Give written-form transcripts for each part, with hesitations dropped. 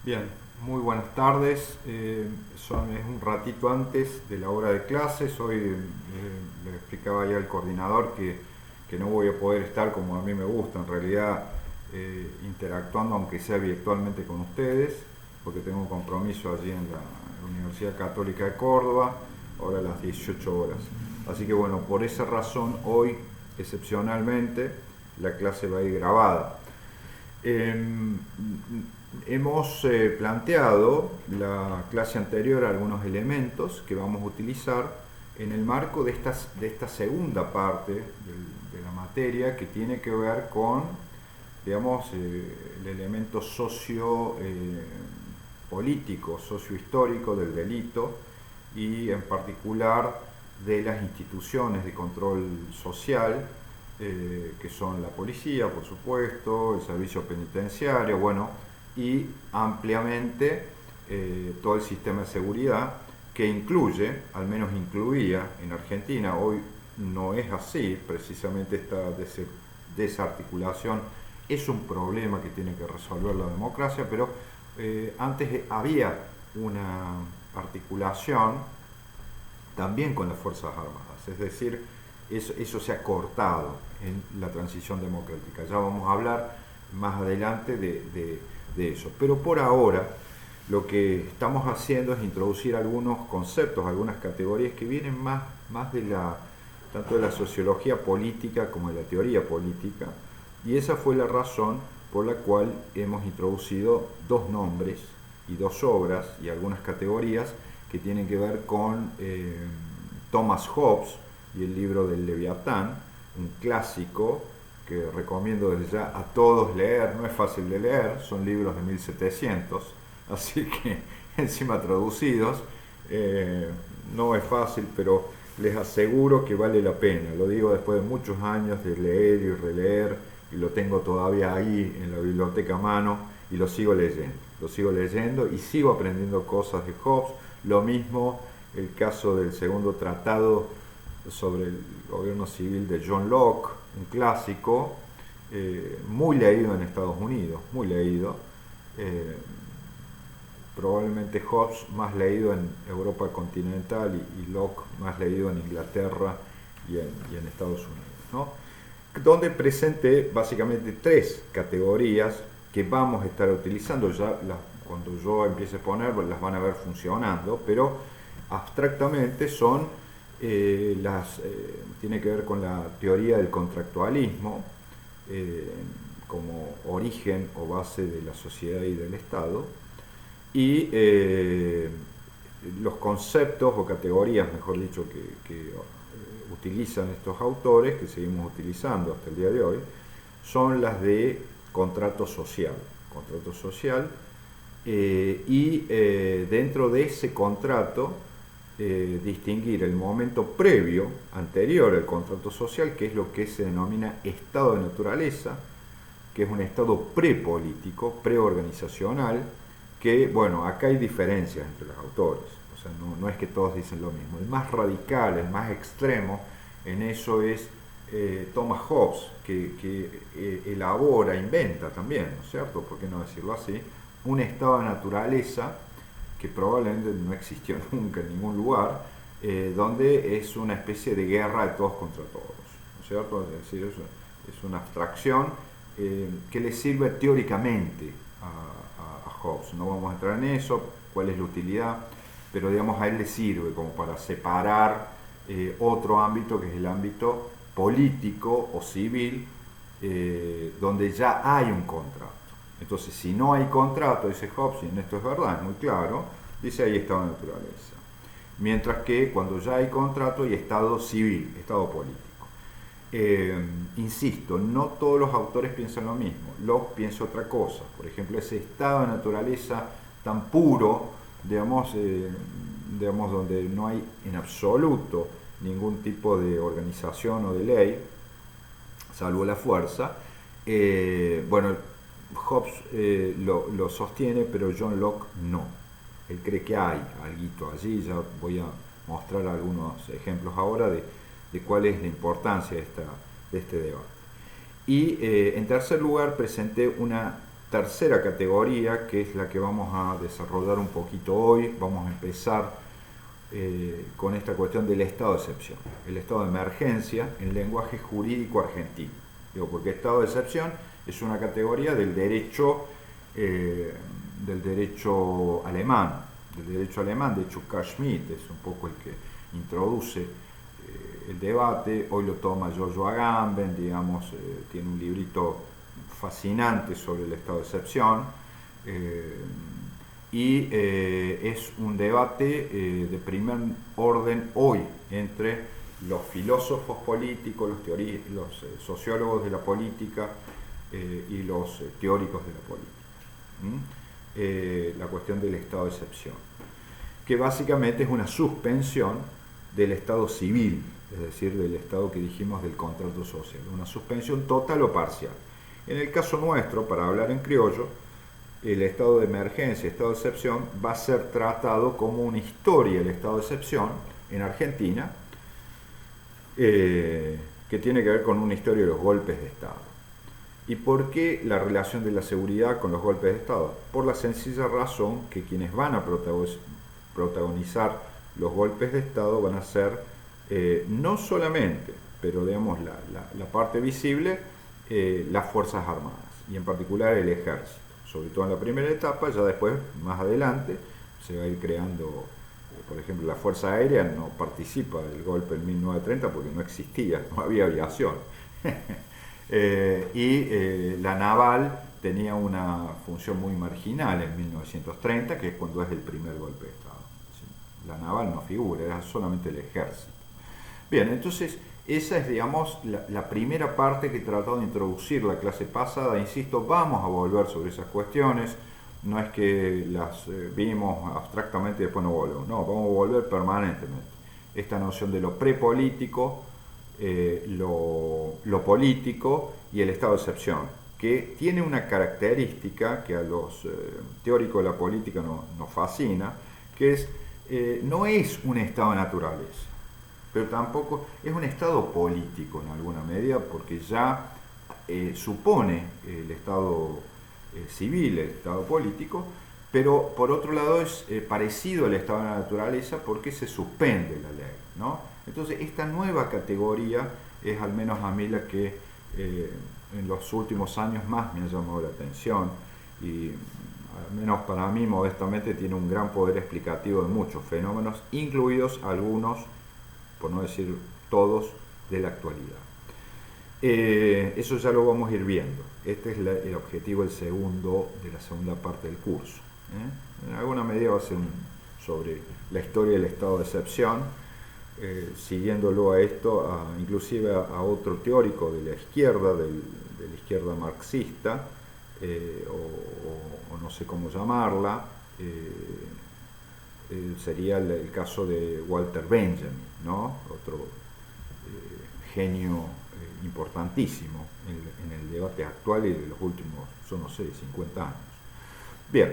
Bien, muy buenas tardes. Es un ratito antes de la hora de clases. Hoy le explicaba ya al coordinador que no voy a poder estar como a mí me gusta, en realidad interactuando aunque sea virtualmente con ustedes, porque tengo un compromiso allí en la Universidad Católica de Córdoba, ahora a las 18 horas. Así que bueno, por esa razón hoy, excepcionalmente, la clase va a ir grabada. Eh, Hemos planteado la clase anterior algunos elementos que vamos a utilizar en el marco de esta segunda parte de la materia que tiene que ver con, digamos, el elemento político, sociohistórico del delito y en particular de las instituciones de control social, que son la policía, por supuesto, el servicio penitenciario, bueno, y ampliamente todo el sistema de seguridad que incluye, al menos incluía en Argentina, hoy no es así, precisamente esta desarticulación es un problema que tiene que resolver la democracia, pero antes había una articulación también con las Fuerzas Armadas, es decir, eso se ha cortado en la transición democrática. Ya vamos a hablar más adelante de eso. Pero por ahora lo que estamos haciendo es introducir algunos conceptos, algunas categorías que vienen más tanto de la sociología política como de la teoría política, y esa fue la razón por la cual hemos introducido dos nombres y dos obras y algunas categorías que tienen que ver con Thomas Hobbes y el libro del Leviatán, un clásico que recomiendo desde ya a todos leer. No es fácil de leer, son libros de 1700, así que encima traducidos, no es fácil, pero les aseguro que vale la pena. Lo digo después de muchos años de leer y releer, y lo tengo todavía ahí en la biblioteca a mano y lo sigo leyendo y sigo aprendiendo cosas de Hobbes. Lo mismo el caso del segundo tratado sobre el gobierno civil de John Locke, un clásico, muy leído en Estados Unidos, muy leído, eh, probablemente Hobbes más leído en Europa continental y Locke más leído en Inglaterra y en Estados Unidos, ¿no? Donde presente básicamente tres categorías que vamos a estar utilizando, cuando yo empiece a poner las van a ver funcionando, pero abstractamente son tiene que ver con la teoría del contractualismo como origen o base de la sociedad y del Estado, y los conceptos o categorías, mejor dicho, que utilizan estos autores, que seguimos utilizando hasta el día de hoy, son las de contrato social. Contrato social dentro de ese contrato distinguir el momento previo, anterior al contrato social, que es lo que se denomina estado de naturaleza, que es un estado prepolítico, preorganizacional, que, bueno, acá hay diferencias entre los autores, o sea, no es que todos dicen lo mismo. El más radical, el más extremo en eso es Thomas Hobbes, que elabora, inventa también, ¿no es cierto?, ¿por qué no decirlo así?, un estado de naturaleza que probablemente no existió nunca en ningún lugar, donde es una especie de guerra de todos contra todos, ¿no es cierto? Es decir, es una abstracción que le sirve teóricamente a Hobbes. No vamos a entrar en eso, cuál es la utilidad, pero digamos a él le sirve como para separar otro ámbito que es el ámbito político o civil, donde ya hay un contrato. Entonces, si no hay contrato, dice Hobbes, y en esto es verdad, es muy claro, dice hay estado de naturaleza. Mientras que cuando ya hay contrato hay estado civil, estado político. Insisto, no todos los autores piensan lo mismo. Locke piensa otra cosa. Por ejemplo, ese estado de naturaleza tan puro, digamos, donde no hay en absoluto ningún tipo de organización o de ley, salvo la fuerza, bueno, Hobbes lo sostiene, pero John Locke no. Él cree que hay algo allí. Ya voy a mostrar algunos ejemplos ahora de cuál es la importancia de este debate. Y en tercer lugar presenté una tercera categoría, que es la que vamos a desarrollar un poquito hoy. Vamos a empezar con esta cuestión del estado de excepción, el estado de emergencia en lenguaje jurídico argentino. Digo, porque estado de excepción es una categoría del derecho alemán. De hecho Carl Schmitt es un poco el que introduce el debate. Hoy lo toma Giorgio Agamben, digamos, tiene un librito fascinante sobre el estado de excepción, y es un debate de primer orden hoy entre los filósofos políticos, los sociólogos de la política y los teóricos de la política. La cuestión del estado de excepción, que básicamente es una suspensión del estado civil, es decir, del estado que dijimos del contrato social, una suspensión total o parcial. En el caso nuestro, para hablar en criollo, el estado de emergencia, estado de excepción, va a ser tratado como una historia del estado de excepción en Argentina, que tiene que ver con una historia de los golpes de Estado. ¿Y por qué la relación de la seguridad con los golpes de Estado? Por la sencilla razón que quienes van a protagonizar los golpes de Estado van a ser no solamente, pero digamos la parte visible, las Fuerzas Armadas, y en particular el Ejército, sobre todo en la primera etapa. Ya después, más adelante, se va a ir creando, por ejemplo, la Fuerza Aérea no participa del golpe en 1930 porque no existía, no había aviación. La naval tenía una función muy marginal en 1930, que es cuando es el primer golpe de Estado. La naval no figura, era solamente el ejército. Bien, entonces esa es, digamos, la primera parte que trató de introducir la clase pasada. Insisto, vamos a volver sobre esas cuestiones. No es que las vimos abstractamente y después no volvemos. No, vamos a volver permanentemente. Esta noción de lo prepolítico, lo político y el estado de excepción, que tiene una característica que a los teóricos de la política nos fascina, que es no es un estado de naturaleza, pero tampoco es un estado político en alguna medida, porque ya supone el estado civil, el estado político, pero por otro lado es parecido al estado de la naturaleza porque se suspende la ley, ¿no? Entonces esta nueva categoría es, al menos a mí, la que en los últimos años más me ha llamado la atención, y al menos para mí, modestamente, tiene un gran poder explicativo de muchos fenómenos, incluidos algunos, por no decir todos, de la actualidad. Eso ya lo vamos a ir viendo. Este es el objetivo de la segunda parte del curso. En alguna medida va a ser sobre la historia del estado de excepción, siguiéndolo a esto, inclusive a otro teórico de la izquierda, de la izquierda marxista, o no sé cómo llamarla. Sería el caso de Walter Benjamin, ¿no? Otro genio importantísimo en el debate actual y de los últimos, yo no sé, 50 años. Bien,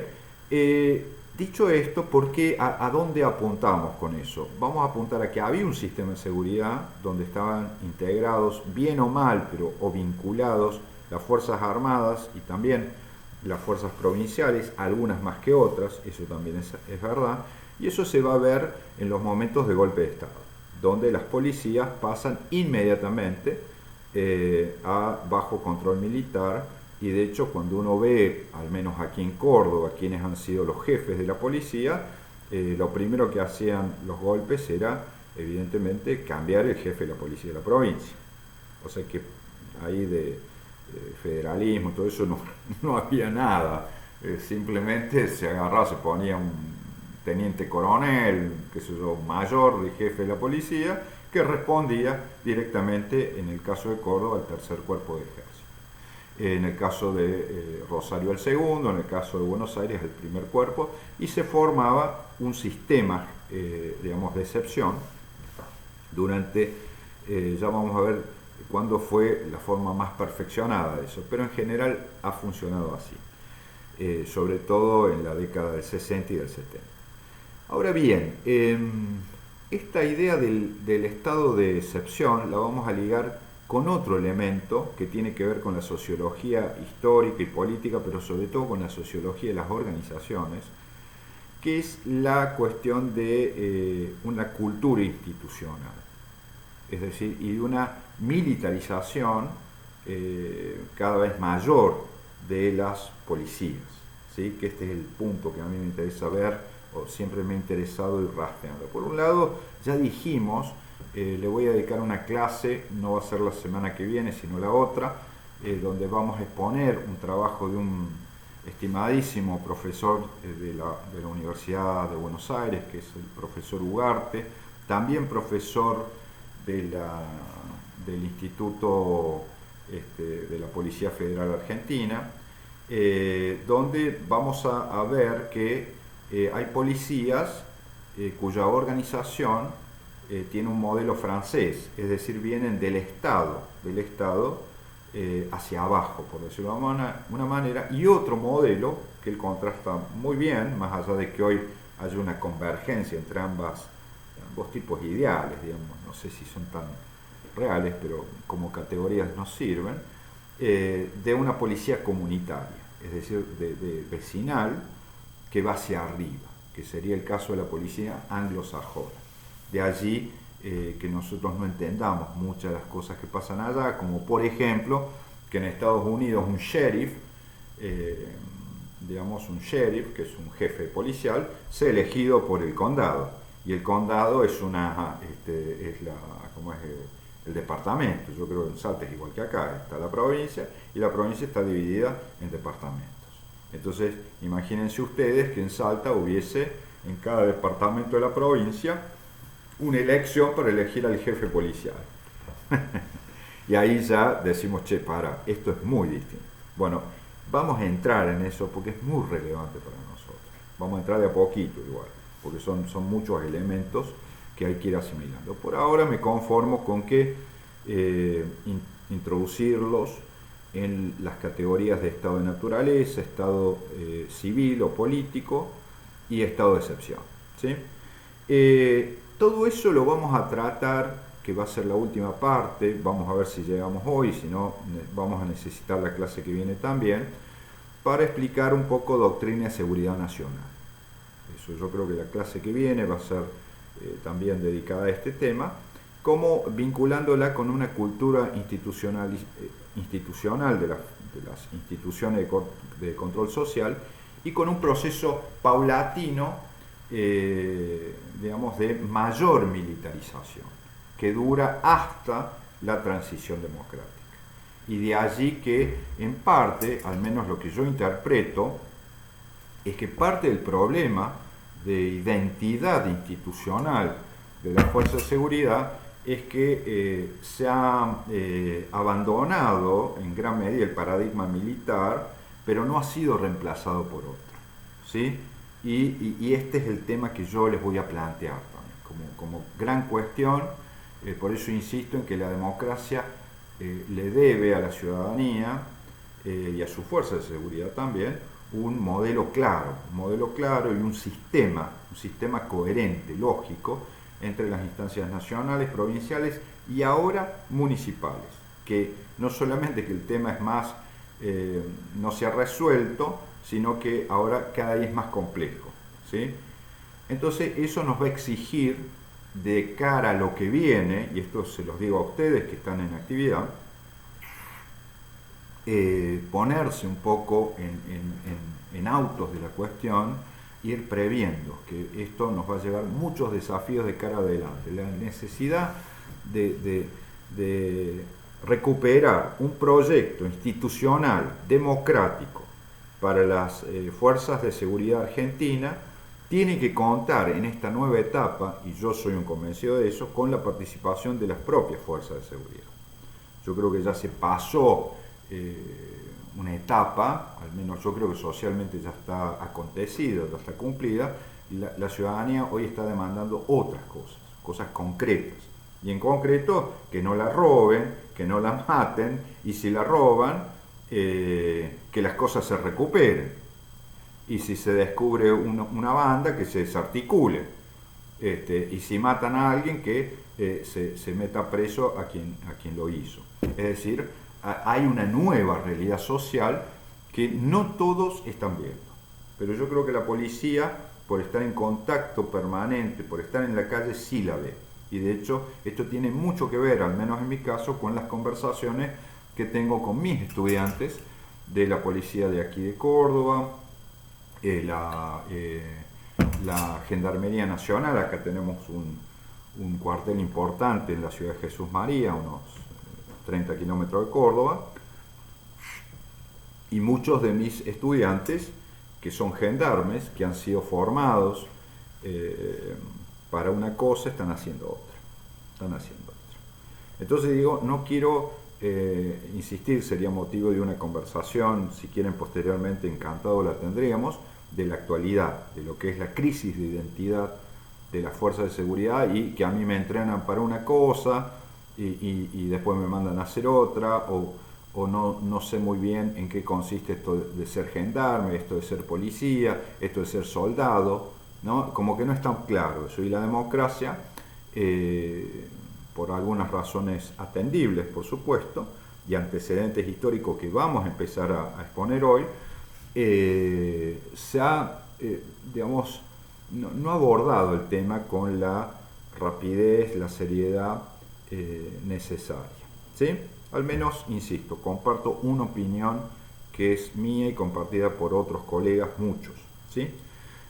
dicho esto, ¿por qué? ¿A dónde apuntamos con eso? Vamos a apuntar a que había un sistema de seguridad donde estaban integrados, bien o mal, o vinculados, las Fuerzas Armadas y también las fuerzas provinciales, algunas más que otras, eso también es verdad, y eso se va a ver en los momentos de golpe de Estado, donde las policías pasan inmediatamente bajo control militar. Y de hecho, cuando uno ve, al menos aquí en Córdoba, quienes han sido los jefes de la policía, lo primero que hacían los golpes era, evidentemente, cambiar el jefe de la policía de la provincia. O sea que ahí de federalismo, todo eso no había nada. Simplemente se agarraba, se ponía un teniente coronel, qué sé yo, mayor de jefe de la policía, que respondía directamente, en el caso de Córdoba, al tercer cuerpo de ejército. En el caso de Rosario, el segundo; en el caso de Buenos Aires, el primer cuerpo, y se formaba un sistema, digamos, de excepción durante, ya vamos a ver cuándo fue la forma más perfeccionada de eso, pero en general ha funcionado así, sobre todo en la década del 60 y del 70. Ahora bien, esta idea del estado de excepción la vamos a ligar con otro elemento que tiene que ver con la sociología histórica y política, pero sobre todo con la sociología de las organizaciones, que es la cuestión de una cultura institucional, es decir, y de una militarización cada vez mayor de las policías, ¿sí? Que este es el punto que a mí me interesa ver, o siempre me ha interesado ir rastreando. Por un lado, ya dijimos, le voy a dedicar una clase, no va a ser la semana que viene, sino la otra, donde vamos a exponer un trabajo de un estimadísimo profesor de la Universidad de Buenos Aires, que es el profesor Ugarte, también profesor del Instituto de la Policía Federal Argentina, donde vamos a ver que hay policías cuya organización tiene un modelo francés, es decir, vienen del Estado hacia abajo, por decirlo de una manera, y otro modelo que él contrasta muy bien, más allá de que hoy haya una convergencia entre ambos tipos ideales, digamos, no sé si son tan reales, pero como categorías nos sirven, de una policía comunitaria, es decir, de vecinal, que va hacia arriba, que sería el caso de la policía anglosajona. De allí que nosotros no entendamos muchas de las cosas que pasan allá, como por ejemplo que en Estados Unidos un sheriff, un sheriff, que es un jefe policial, sea elegido por el condado, y el condado es el departamento. Yo creo que en Salta es igual que acá, está la provincia, y la provincia está dividida en departamentos. Entonces, imagínense ustedes que en Salta hubiese en cada departamento de la provincia una elección para elegir al jefe policial. Y ahí ya decimos, che, esto es muy distinto. Bueno, vamos a entrar en eso porque es muy relevante para nosotros. Vamos a entrar de a poquito igual, porque son muchos elementos que hay que ir asimilando. Por ahora me conformo con que introducirlos en las categorías de estado de naturaleza, estado civil o político y estado de excepción, ¿sí? Todo eso lo vamos a tratar, que va a ser la última parte, vamos a ver si llegamos hoy, si no vamos a necesitar la clase que viene también, para explicar un poco doctrina de seguridad nacional. Eso yo creo que la clase que viene va a ser también dedicada a este tema, como vinculándola con una cultura institucional de las instituciones de control social y con un proceso paulatino, de mayor militarización, que dura hasta la transición democrática. Y de allí que, en parte, al menos lo que yo interpreto, es que parte del problema de identidad institucional de las fuerzas de seguridad es que se ha abandonado en gran medida el paradigma militar, pero no ha sido reemplazado por otro, ¿sí? Y este es el tema que yo les voy a plantear también, como gran cuestión. Por eso insisto en que la democracia le debe a la ciudadanía y a sus fuerzas de seguridad también un modelo claro y un sistema coherente, lógico, entre las instancias nacionales, provinciales y ahora municipales, que no solamente que el tema es más, no se ha resuelto, sino que ahora cada día es más complejo, ¿sí? Entonces eso nos va a exigir, de cara a lo que viene, y esto se los digo a ustedes que están en actividad, ponerse un poco en autos de la cuestión, ir previendo que esto nos va a llevar muchos desafíos de cara adelante. La necesidad de recuperar un proyecto institucional, democrático, para las fuerzas de seguridad argentina, tiene que contar en esta nueva etapa, y yo soy un convencido de eso, con la participación de las propias fuerzas de seguridad. Yo creo que ya se pasó una etapa, al menos yo creo que socialmente ya está acontecida, ya está cumplida, y la ciudadanía hoy está demandando otras cosas concretas. Y en concreto, que no la roben, que no la maten, y si la roban, que las cosas se recuperen. Y si se descubre una banda, que se desarticule. y si matan a alguien que se meta preso a quien lo hizo. Es decir, hay una nueva realidad social que no todos están viendo. Pero yo creo que la policía, por estar en contacto permanente, por estar en la calle, sí la ve. Y de hecho, esto tiene mucho que ver, al menos en mi caso, con las conversaciones que tengo con mis estudiantes de la policía de aquí de Córdoba, la Gendarmería Nacional. Acá tenemos un cuartel importante en la ciudad de Jesús María, unos 30 kilómetros de Córdoba, y muchos de mis estudiantes que son gendarmes, que han sido formados para una cosa, están haciendo otra. Entonces digo, no quiero insistir, sería motivo de una conversación, si quieren posteriormente, encantado la tendríamos, de la actualidad, de lo que es la crisis de identidad de las fuerzas de seguridad, y que a mí me entrenan para una cosa y después me mandan a hacer otra, o no sé muy bien en qué consiste esto de ser gendarme, esto de ser policía, esto de ser soldado, ¿no? Como que no es tan claro eso. Y la democracia, por algunas razones atendibles, por supuesto, y antecedentes históricos que vamos a empezar a exponer hoy, se ha, digamos, no ha abordado el tema con la rapidez, la seriedad necesaria, ¿sí? Al menos, insisto, comparto una opinión que es mía y compartida por otros colegas, muchos, ¿sí?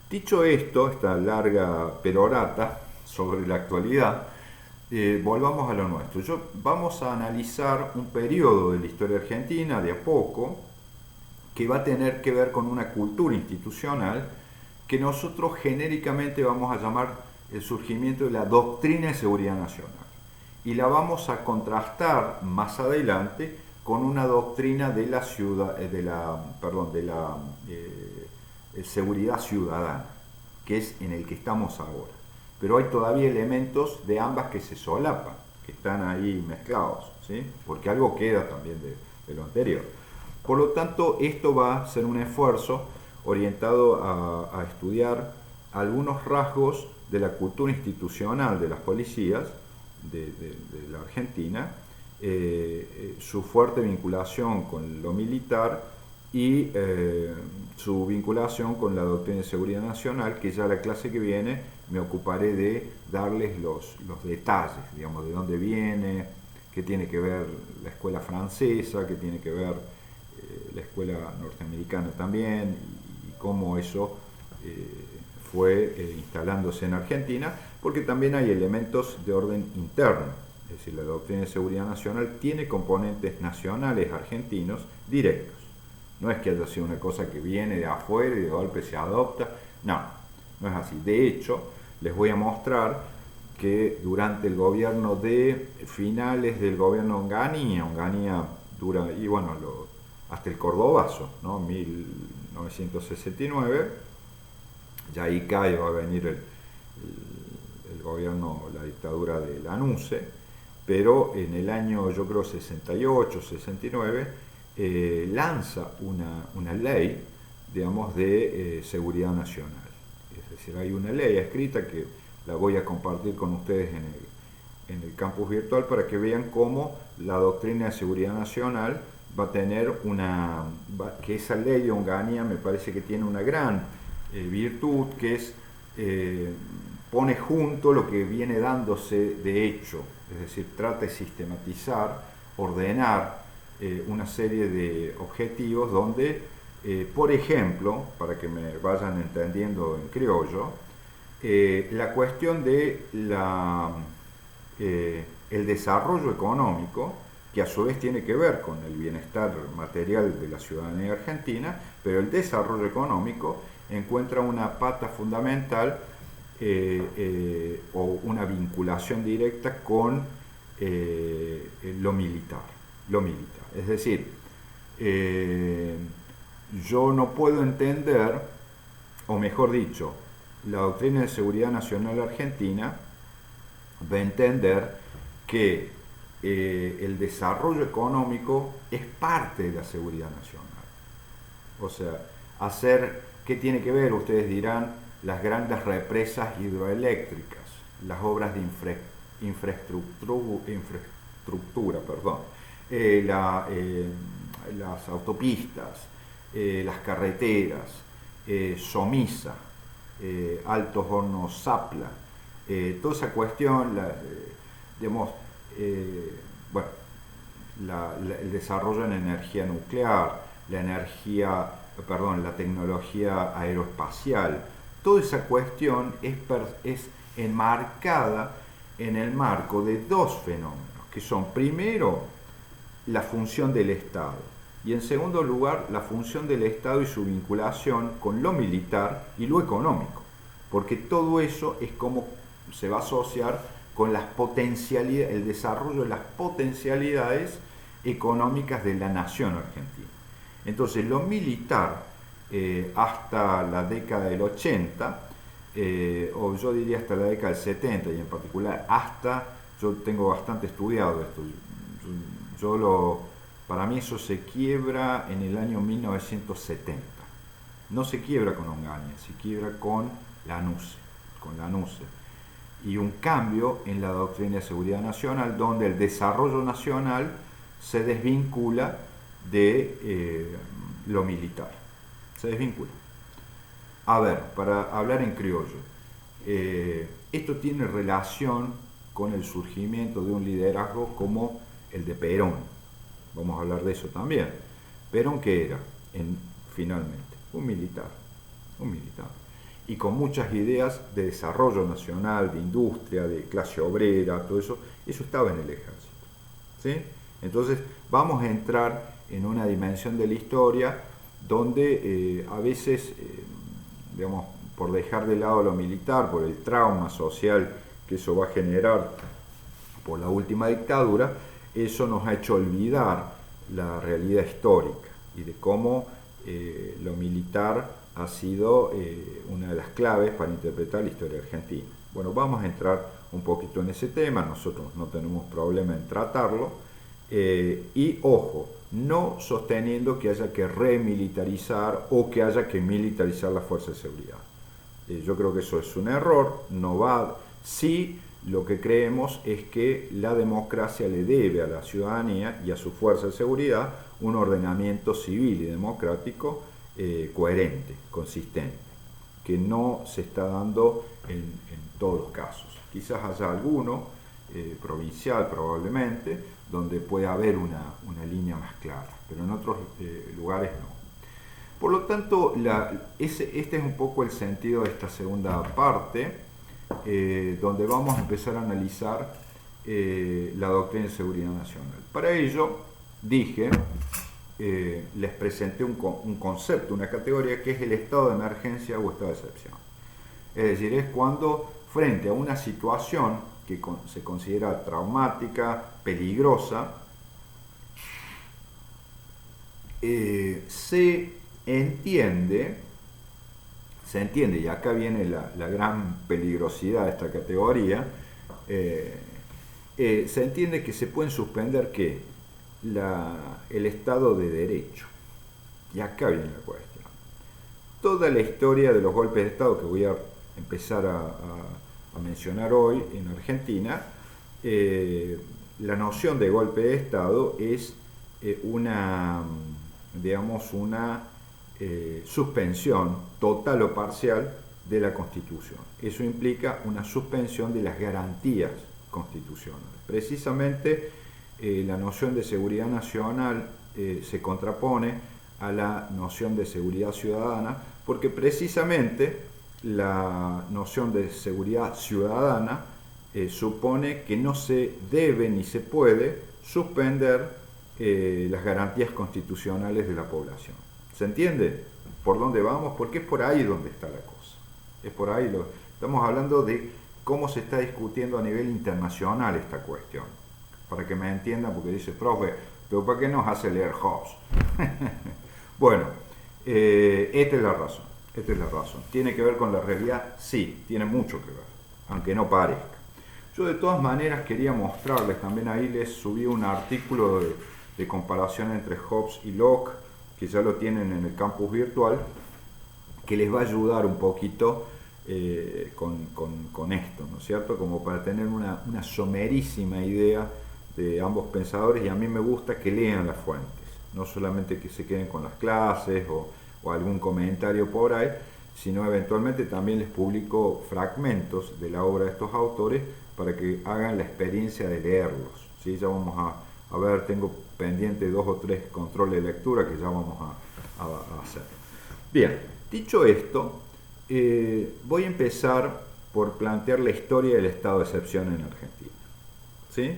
Dicho esto, esta larga perorata sobre la actualidad, volvamos a lo nuestro. Vamos a analizar un periodo de la historia argentina, de a poco, que va a tener que ver con una cultura institucional que nosotros genéricamente vamos a llamar el surgimiento de la doctrina de seguridad nacional. Y la vamos a contrastar más adelante con una doctrina de la seguridad ciudadana, que es en el que estamos ahora. Pero hay todavía elementos de ambas que se solapan, que están ahí mezclados, ¿sí? Porque algo queda también de lo anterior. Por lo tanto, esto va a ser un esfuerzo orientado a estudiar algunos rasgos de la cultura institucional de las policías de la Argentina, su fuerte vinculación con lo militar y su vinculación con la doctrina de seguridad nacional, que ya la clase que viene me ocuparé de darles los detalles, digamos, de dónde viene, qué tiene que ver la escuela francesa, qué tiene que ver la escuela norteamericana también, y cómo eso fue instalándose en Argentina, porque también hay elementos de orden interno. Es decir, la doctrina de seguridad nacional tiene componentes nacionales argentinos directos. No es que haya sido una cosa que viene de afuera y de golpe se adopta. No es así. De hecho, les voy a mostrar que durante el gobierno de finales del gobierno Onganía dura, y bueno, hasta el Cordobazo, ¿no? 1969, ya ahí cae, va a venir el gobierno, la dictadura de Lanusse, pero en el año, yo creo, 68, 69, lanza una ley, digamos, de seguridad nacional. Es decir, hay una ley escrita que la voy a compartir con ustedes en el campus virtual para que vean cómo la doctrina de seguridad nacional va a tener que esa ley de Onganía me parece que tiene una gran virtud, que es pone junto lo que viene dándose de hecho, es decir, trata de sistematizar, ordenar una serie de objetivos donde, por ejemplo, para que me vayan entendiendo en criollo, la cuestión de el desarrollo económico, que a su vez tiene que ver con el bienestar material de la ciudadanía argentina, pero el desarrollo económico encuentra una pata fundamental o una vinculación directa con lo militar. Es decir, yo no puedo entender, o mejor dicho, la doctrina de seguridad nacional argentina va a entender que el desarrollo económico es parte de la seguridad nacional. O sea, ¿qué tiene que ver? Ustedes dirán, las grandes represas hidroeléctricas, las obras de infraestructura, las autopistas, las carreteras, Somisa, Altos Hornos Zapla, toda esa cuestión, digamos, bueno, el desarrollo en energía nuclear, la tecnología aeroespacial, toda esa cuestión es enmarcada en el marco de dos fenómenos, que son primero la función del Estado y en segundo lugar la función del Estado y su vinculación con lo militar y lo económico, porque todo eso es como se va a asociar con las potencialidades, el desarrollo de las potencialidades económicas de la nación argentina. Entonces lo militar hasta la década del 80, o yo diría hasta la década del 70 y en particular yo tengo bastante estudiado esto, para mí eso se quiebra en el año 1970, no se quiebra con Onganía, se quiebra con Lanuse, y un cambio en la doctrina de seguridad nacional donde el desarrollo nacional se desvincula de lo militar, se desvincula. A ver, para hablar en criollo, esto tiene relación con el surgimiento de un liderazgo como el de Perón. Vamos a hablar de eso también. Perón, ¿qué era? Finalmente, un militar. Y con muchas ideas de desarrollo nacional, de industria, de clase obrera, todo eso estaba en el ejército, ¿sí? Entonces vamos a entrar en una dimensión de la historia donde a veces, digamos, por dejar de lado lo militar, por el trauma social que eso va a generar por la última dictadura, eso nos ha hecho olvidar la realidad histórica y de cómo lo militar ha sido una de las claves para interpretar la historia argentina. Bueno, vamos a entrar un poquito en ese tema, nosotros no tenemos problema en tratarlo, y ojo, no sosteniendo que haya que remilitarizar o que haya que militarizar las fuerzas de seguridad. Yo creo que eso es un error, no va. Sí, lo que creemos es que la democracia le debe a la ciudadanía y a sus fuerzas de seguridad un ordenamiento civil y democrático coherente, consistente, que no se está dando en todos los casos. Quizás haya alguno, provincial probablemente, donde puede haber una línea más clara, pero en otros lugares no. Por lo tanto, este es un poco el sentido de esta segunda parte, donde vamos a empezar a analizar la doctrina de seguridad nacional. Para ello, les presenté un concepto, una categoría que es el estado de emergencia o estado de excepción. Es decir, es cuando frente a una situación que se considera traumática, peligrosa, se entiende, y acá viene la gran peligrosidad de esta categoría, se entiende que se pueden suspender el Estado de Derecho. Y acá viene la cuestión. Toda la historia de los golpes de Estado que voy a empezar a mencionar hoy en Argentina, la noción de golpe de Estado es una suspensión total o parcial de la Constitución. Eso implica una suspensión de las garantías constitucionales. Precisamente la noción de seguridad nacional se contrapone a la noción de seguridad ciudadana, porque precisamente la noción de seguridad ciudadana supone que no se debe ni se puede suspender las garantías constitucionales de la población. ¿Se entiende por dónde vamos? Porque es por ahí donde está la cosa. Es por ahí estamos hablando de cómo se está discutiendo a nivel internacional esta cuestión. Para que me entiendan, porque dice, profe, pero ¿para qué nos hace leer Hobbes? Bueno, esta es la razón. ¿Tiene que ver con la realidad? Sí, tiene mucho que ver, aunque no parezca. Yo de todas maneras quería mostrarles, también ahí les subí un artículo de comparación entre Hobbes y Locke, que ya lo tienen en el campus virtual, que les va a ayudar un poquito con esto, ¿no es cierto? Como para tener una somerísima idea de ambos pensadores, y a mí me gusta que lean las fuentes, no solamente que se queden con las clases o algún comentario por ahí, sino eventualmente también les publico fragmentos de la obra de estos autores para que hagan la experiencia de leerlos, ¿sí? Ya vamos a ver, tengo pendiente 2 o 3 controles de lectura que ya vamos a hacer. Bien, dicho esto, voy a empezar por plantear la historia del estado de excepción en Argentina, ¿sí?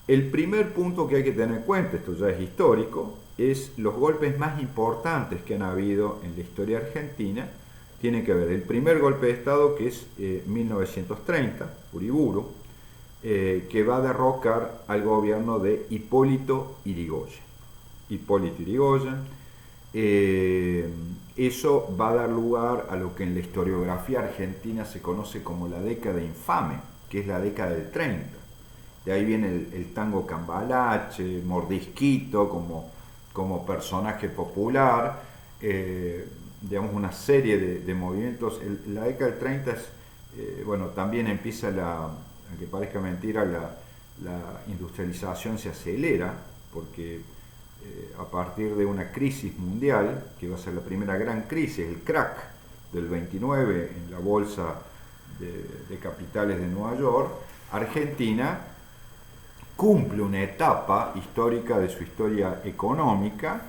El primer punto que hay que tener en cuenta, esto ya es histórico, es los golpes más importantes que han habido en la historia argentina. Tiene que ver el primer golpe de Estado, que es 1930, Uriburu, que va a derrocar al gobierno de Hipólito Yrigoyen. Eso va a dar lugar a lo que en la historiografía argentina se conoce como la década infame, que es la década del 30. De ahí viene el tango Cambalache, Mordisquito como personaje popular, digamos una serie de movimientos. La década del 30 es, bueno, también empieza aunque parezca mentira, la industrialización se acelera, porque a partir de una crisis mundial, que va a ser la primera gran crisis, el crack del 29 en la bolsa de capitales de Nueva York, Argentina cumple una etapa histórica de su historia económica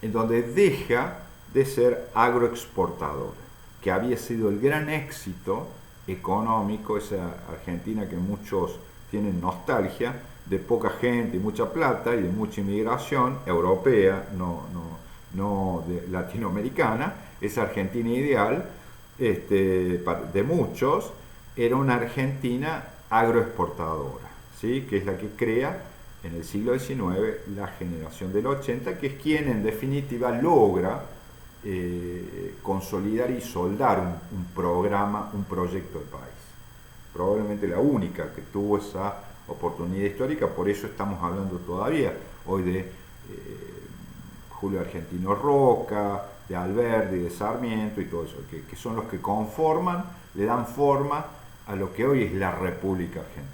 en donde deja de ser agroexportadora, que había sido el gran éxito económico, esa Argentina que muchos tienen nostalgia, de poca gente y mucha plata y de mucha inmigración europea, no latinoamericana. Esa Argentina ideal, de muchos, era una Argentina agroexportadora, ¿sí? Que es la que crea en el siglo XIX la generación del 80, que es quien en definitiva logra consolidar y soldar un programa, un proyecto de país. Probablemente la única que tuvo esa oportunidad histórica, por eso estamos hablando todavía hoy de Julio Argentino Roca, de Alberdi, de Sarmiento y todo eso, que son los que conforman, le dan forma a lo que hoy es la República Argentina.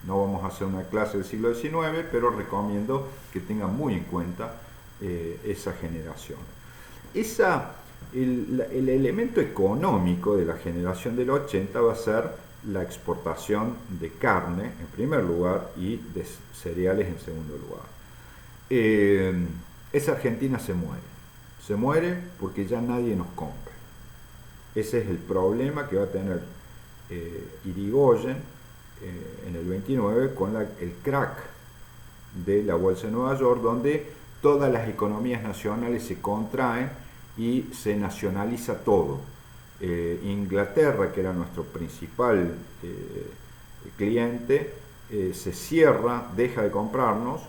No vamos a hacer una clase del siglo XIX, pero recomiendo que tengan muy en cuenta esa generación. El elemento económico de la generación del 80 va a ser la exportación de carne en primer lugar y de cereales en segundo lugar. Esa Argentina se muere porque ya nadie nos compra. Ese es el problema que va a tener Yrigoyen en el 29 con el crack de la bolsa de Nueva York, donde todas las economías nacionales se contraen y se nacionaliza todo. Inglaterra, que era nuestro principal cliente, se cierra, deja de comprarnos,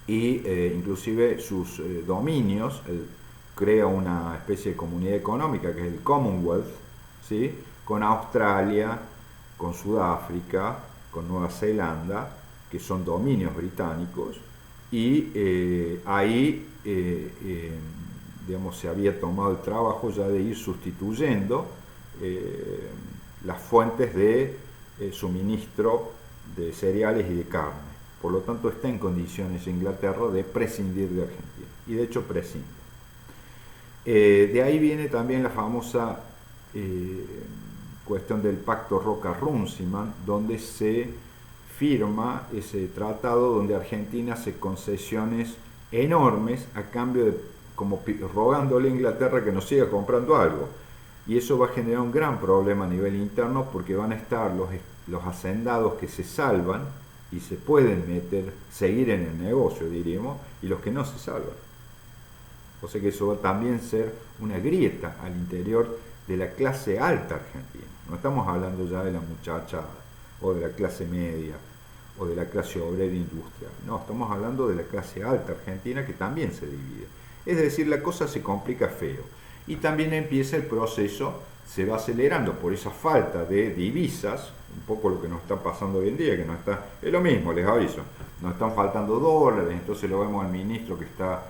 y inclusive sus dominios, crea una especie de comunidad económica que es el Commonwealth, ¿sí? Con Australia, con Sudáfrica, con Nueva Zelanda, que son dominios británicos, y ahí digamos, se había tomado el trabajo ya de ir sustituyendo las fuentes de suministro de cereales y de carne. Por lo tanto, está en condiciones Inglaterra de prescindir de Argentina, y de hecho prescinde. De ahí viene también la famosa cuestión del pacto Roca-Runciman, donde se firma ese tratado donde Argentina hace concesiones enormes a cambio de, como rogándole a Inglaterra que nos siga comprando algo, y eso va a generar un gran problema a nivel interno, porque van a estar los hacendados que se salvan y se pueden seguir en el negocio, diríamos, y los que no se salvan. O sea que eso va a también ser una grieta al interior de la clase alta argentina. No estamos hablando ya de la muchachada o de la clase media o de la clase obrera industrial. No, estamos hablando de la clase alta argentina, que también se divide. Es decir, la cosa se complica feo. Y también empieza el proceso, se va acelerando por esa falta de divisas, un poco lo que nos está pasando hoy en día, que es lo mismo, les aviso, nos están faltando dólares, entonces lo vemos al ministro que está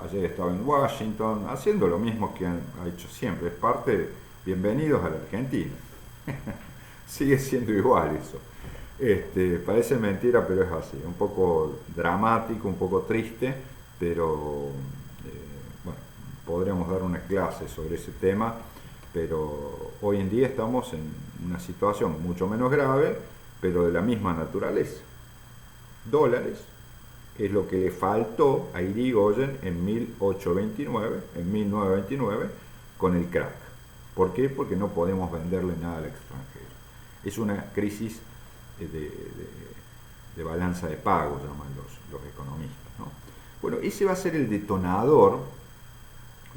ayer estaba en Washington, haciendo lo mismo que ha hecho siempre, es parte bienvenidos a la Argentina. Sigue siendo igual eso. Parece mentira, pero es así. Un poco dramático, un poco triste, pero bueno, podríamos dar una clase sobre ese tema, pero hoy en día estamos en una situación mucho menos grave, pero de la misma naturaleza. Dólares es lo que le faltó a Irigoyen en 1929, con el crack. ¿Por qué? Porque no podemos venderle nada al extranjero. Es una crisis de balanza de pagos, llaman los economistas, ¿no? Bueno, ese va a ser el detonador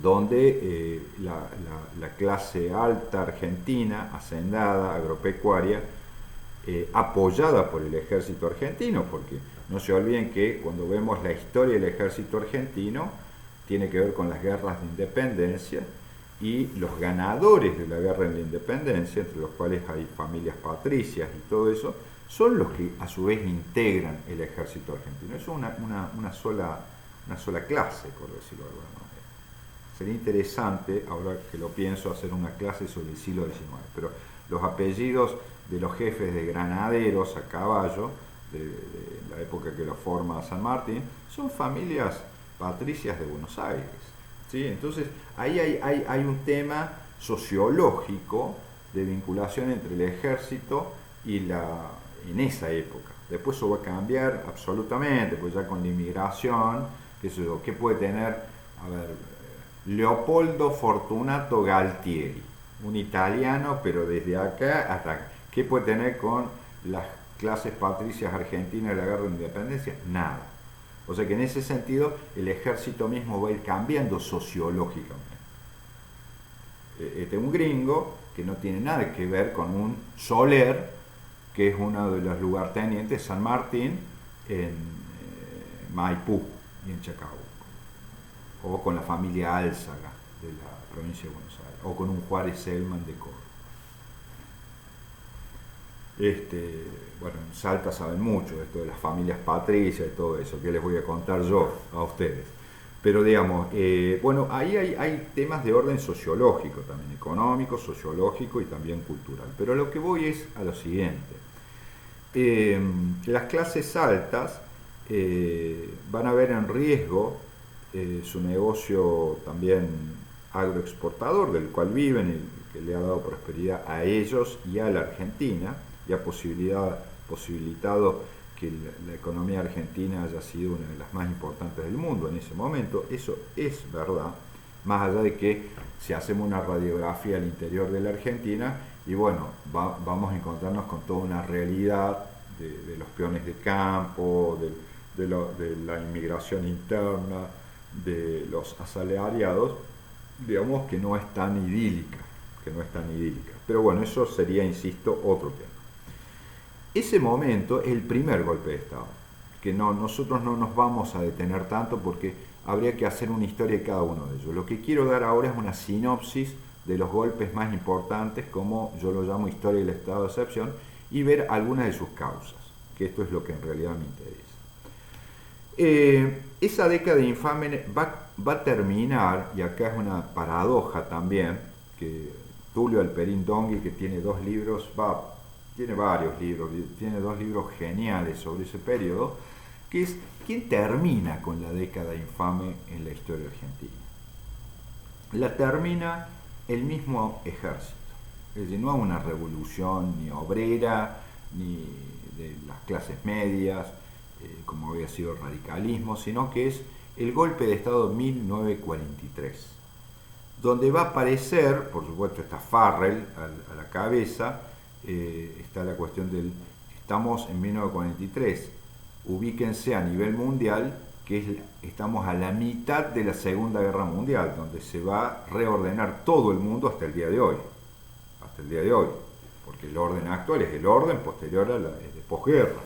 donde la clase alta argentina, hacendada, agropecuaria, apoyada por el ejército argentino, porque no se olviden que cuando vemos la historia del ejército argentino, tiene que ver con las guerras de independencia, y los ganadores de la guerra de la independencia, entre los cuales hay familias patricias y todo eso, son los que a su vez integran el ejército argentino. Eso es una sola clase, por decirlo de alguna manera. Sería interesante, ahora que lo pienso, hacer una clase sobre el siglo XIX, pero los apellidos de los jefes de granaderos a caballo, de la época que lo forma San Martín, son familias patricias de Buenos Aires, ¿sí? Entonces ahí hay un tema sociológico de vinculación entre el ejército y en esa época. Después eso va a cambiar absolutamente, pues ya con la inmigración, ¿qué puede tener? A ver, Leopoldo Fortunato Galtieri, un italiano, pero desde acá hasta acá. ¿Qué puede tener con las clases patricias argentinas de la guerra de independencia? Nada. O sea que en ese sentido el ejército mismo va a ir cambiando sociológicamente. Este es un gringo que no tiene nada que ver con un Soler, que es uno de los lugartenientes de San Martín en Maipú y en Chacabuco, o con la familia Álzaga de la provincia de Buenos Aires, o con un Juárez Selman de Córdoba. Bueno, en Salta saben mucho de esto de las familias patricias y todo eso, que les voy a contar yo a ustedes. Pero digamos, bueno, ahí hay temas de orden sociológico también, económico, sociológico y también cultural. Pero lo que voy es a lo siguiente. Las clases altas van a ver en riesgo su negocio también agroexportador, del cual viven y que le ha dado prosperidad a ellos y a la Argentina, y ha posibilitado que la economía argentina haya sido una de las más importantes del mundo en ese momento. Eso es verdad, más allá de que si hacemos una radiografía al interior de la Argentina, y bueno, vamos a encontrarnos con toda una realidad de los peones de campo, de la inmigración interna, de los asalariados, digamos que no es tan idílica, Pero bueno, eso sería, insisto, otro tema. Ese momento es el primer golpe de Estado, que nosotros no nos vamos a detener tanto porque habría que hacer una historia de cada uno de ellos. Lo que quiero dar ahora es una sinopsis de los golpes más importantes, como yo lo llamo historia del estado de excepción, y ver algunas de sus causas, que esto es lo que en realidad me interesa. Esa década infame va a terminar, y acá es una paradoja también, que Tulio Alperín Dongui, que tiene dos libros, tiene varios libros, tiene dos libros geniales sobre ese periodo, que es ¿quién termina con la década infame en la historia argentina? La termina el mismo ejército. Es decir, no hay una revolución ni obrera, ni de las clases medias, como había sido el radicalismo, sino que es el golpe de Estado de 1943, donde va a aparecer, por supuesto, está Farrell a la cabeza. Está la cuestión estamos en 1943, ubíquense a nivel mundial que estamos a la mitad de la Segunda Guerra Mundial, donde se va a reordenar todo el mundo hasta el día de hoy, porque el orden actual es el orden posterior a de posguerra.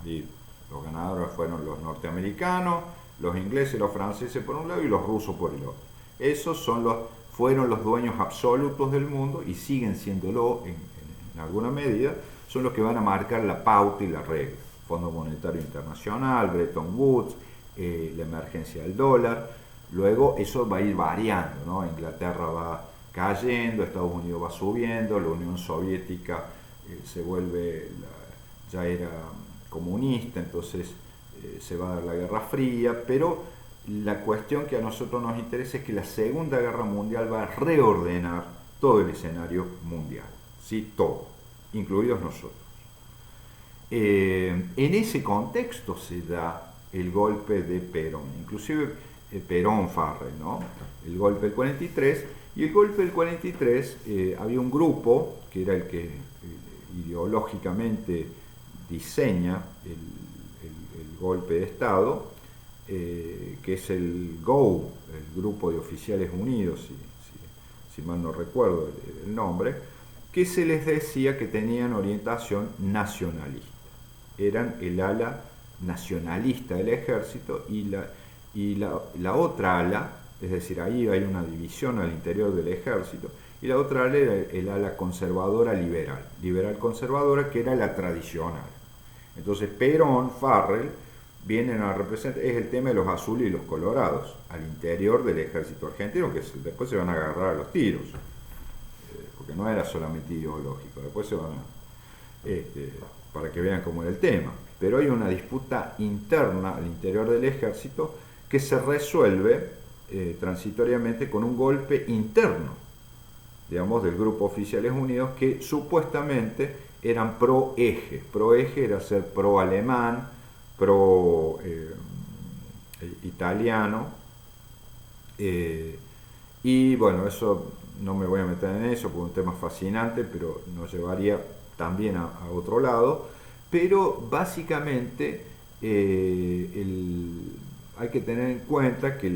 Ahí los ganadores fueron los norteamericanos, los ingleses, los franceses por un lado y los rusos por el otro. Esos fueron los dueños absolutos del mundo y siguen siéndolo en alguna medida, son los que van a marcar la pauta y la regla. Fondo Monetario Internacional, Bretton Woods, la emergencia del dólar. Luego eso va a ir variando, ¿no? Inglaterra va cayendo, Estados Unidos va subiendo, la Unión Soviética se vuelve, ya era comunista, entonces se va a dar la Guerra Fría, pero la cuestión que a nosotros nos interesa es que la Segunda Guerra Mundial va a reordenar todo el escenario mundial, ¿sí? Todo, incluidos nosotros. En ese contexto se da el golpe de Perón, inclusive Perón-Farrell, ¿no? El golpe del 43, y el golpe del 43 había un grupo que era el que ideológicamente diseña el golpe de Estado, que es el GO, el Grupo de Oficiales Unidos, si mal no recuerdo el nombre, que se les decía que tenían orientación nacionalista. Eran el ala nacionalista del ejército y la otra ala, es decir, ahí hay una división al interior del ejército, y la otra ala era el ala conservadora liberal conservadora, que era la tradicional. Entonces Perón, Farrell, vienen a representar, es el tema de los azules y los colorados, al interior del ejército argentino, que después se van a agarrar a los tiros, porque no era solamente ideológico, después se van a, para que vean cómo era el tema. Pero hay una disputa interna al interior del ejército que se resuelve transitoriamente con un golpe interno, digamos, del Grupo Oficiales Unidos, que supuestamente eran pro-eje. Pro-eje era ser pro-alemán, pro-italiano, y bueno, eso no me voy a meter en eso porque es un tema fascinante, pero nos llevaría también a otro lado. Pero básicamente hay que tener en cuenta que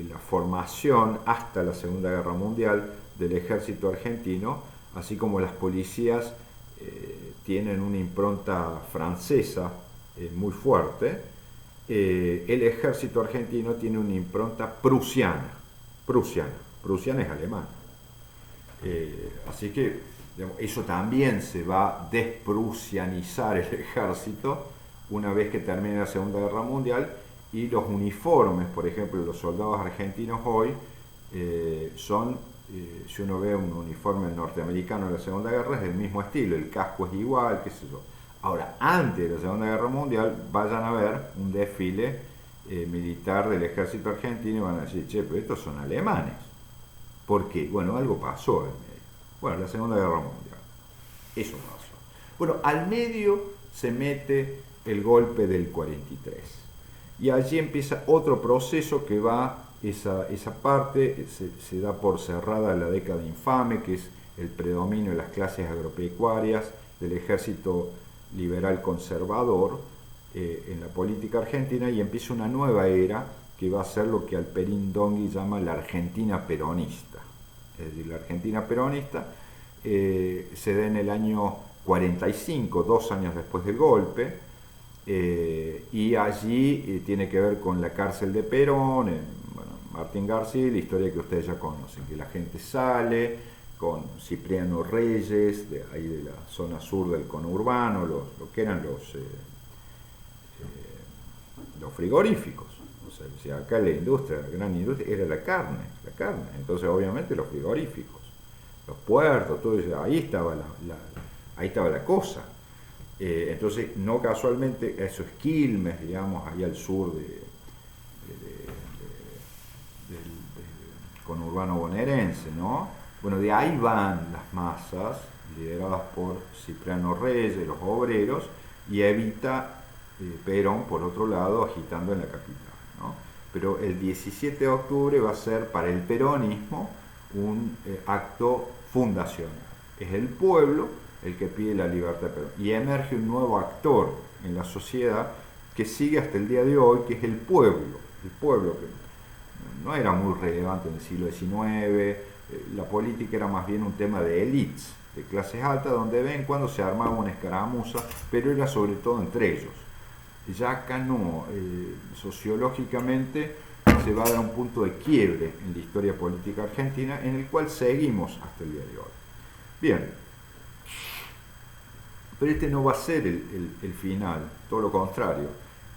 la formación hasta la Segunda Guerra Mundial del ejército argentino, así como las policías tienen una impronta francesa muy fuerte, el ejército argentino tiene una impronta prusiana es alemán. Así que digamos, eso también se va a desprusianizar el ejército una vez que termine la Segunda Guerra Mundial, y los uniformes, por ejemplo, los soldados argentinos hoy son, si uno ve un uniforme norteamericano de la Segunda Guerra, es del mismo estilo, el casco es igual, qué sé yo. Ahora, antes de la Segunda Guerra Mundial, vayan a ver un desfile militar del ejército argentino y van a decir, che, pero estos son alemanes. ¿Por qué? Bueno, algo pasó en medio. Bueno, la Segunda Guerra Mundial. Eso pasó. Bueno, al medio se mete el golpe del 43. Y allí empieza otro proceso que va, esa parte se da por cerrada la década infame, que es el predominio de las clases agropecuarias, del ejército liberal conservador en la política argentina, y empieza una nueva era que va a ser lo que Alperín Dongui llama la Argentina peronista. Es decir, la Argentina peronista se da en el año 45, 2 años después del golpe, y allí tiene que ver con la cárcel de Perón, bueno, Martín García, la historia que ustedes ya conocen, que la gente sale con Cipriano Reyes, ahí de la zona sur del conurbano, lo que eran los frigoríficos. O sea, si acá la industria, la gran industria, era la carne. Entonces, obviamente, los frigoríficos, los puertos, todo eso, ahí estaba la cosa. Entonces, no casualmente, eso es Quilmes, digamos, ahí al sur del conurbano bonaerense, ¿no? Bueno, de ahí van las masas, lideradas por Cipriano Reyes, los obreros, y evita Perón, por otro lado, agitando en la capital, ¿no? Pero el 17 de octubre va a ser para el peronismo un acto fundacional. Es el pueblo el que pide la libertad de Perón. Y emerge un nuevo actor en la sociedad que sigue hasta el día de hoy, que es el pueblo. El pueblo que no era muy relevante en el siglo XIX, la política era más bien un tema de élites, de clases altas, donde de vez en cuando se armaba una escaramuza, pero era sobre todo entre ellos. Ya acá no, sociológicamente se va a dar un punto de quiebre en la historia política argentina, en el cual seguimos hasta el día de hoy. Bien, pero este no va a ser el final, todo lo contrario.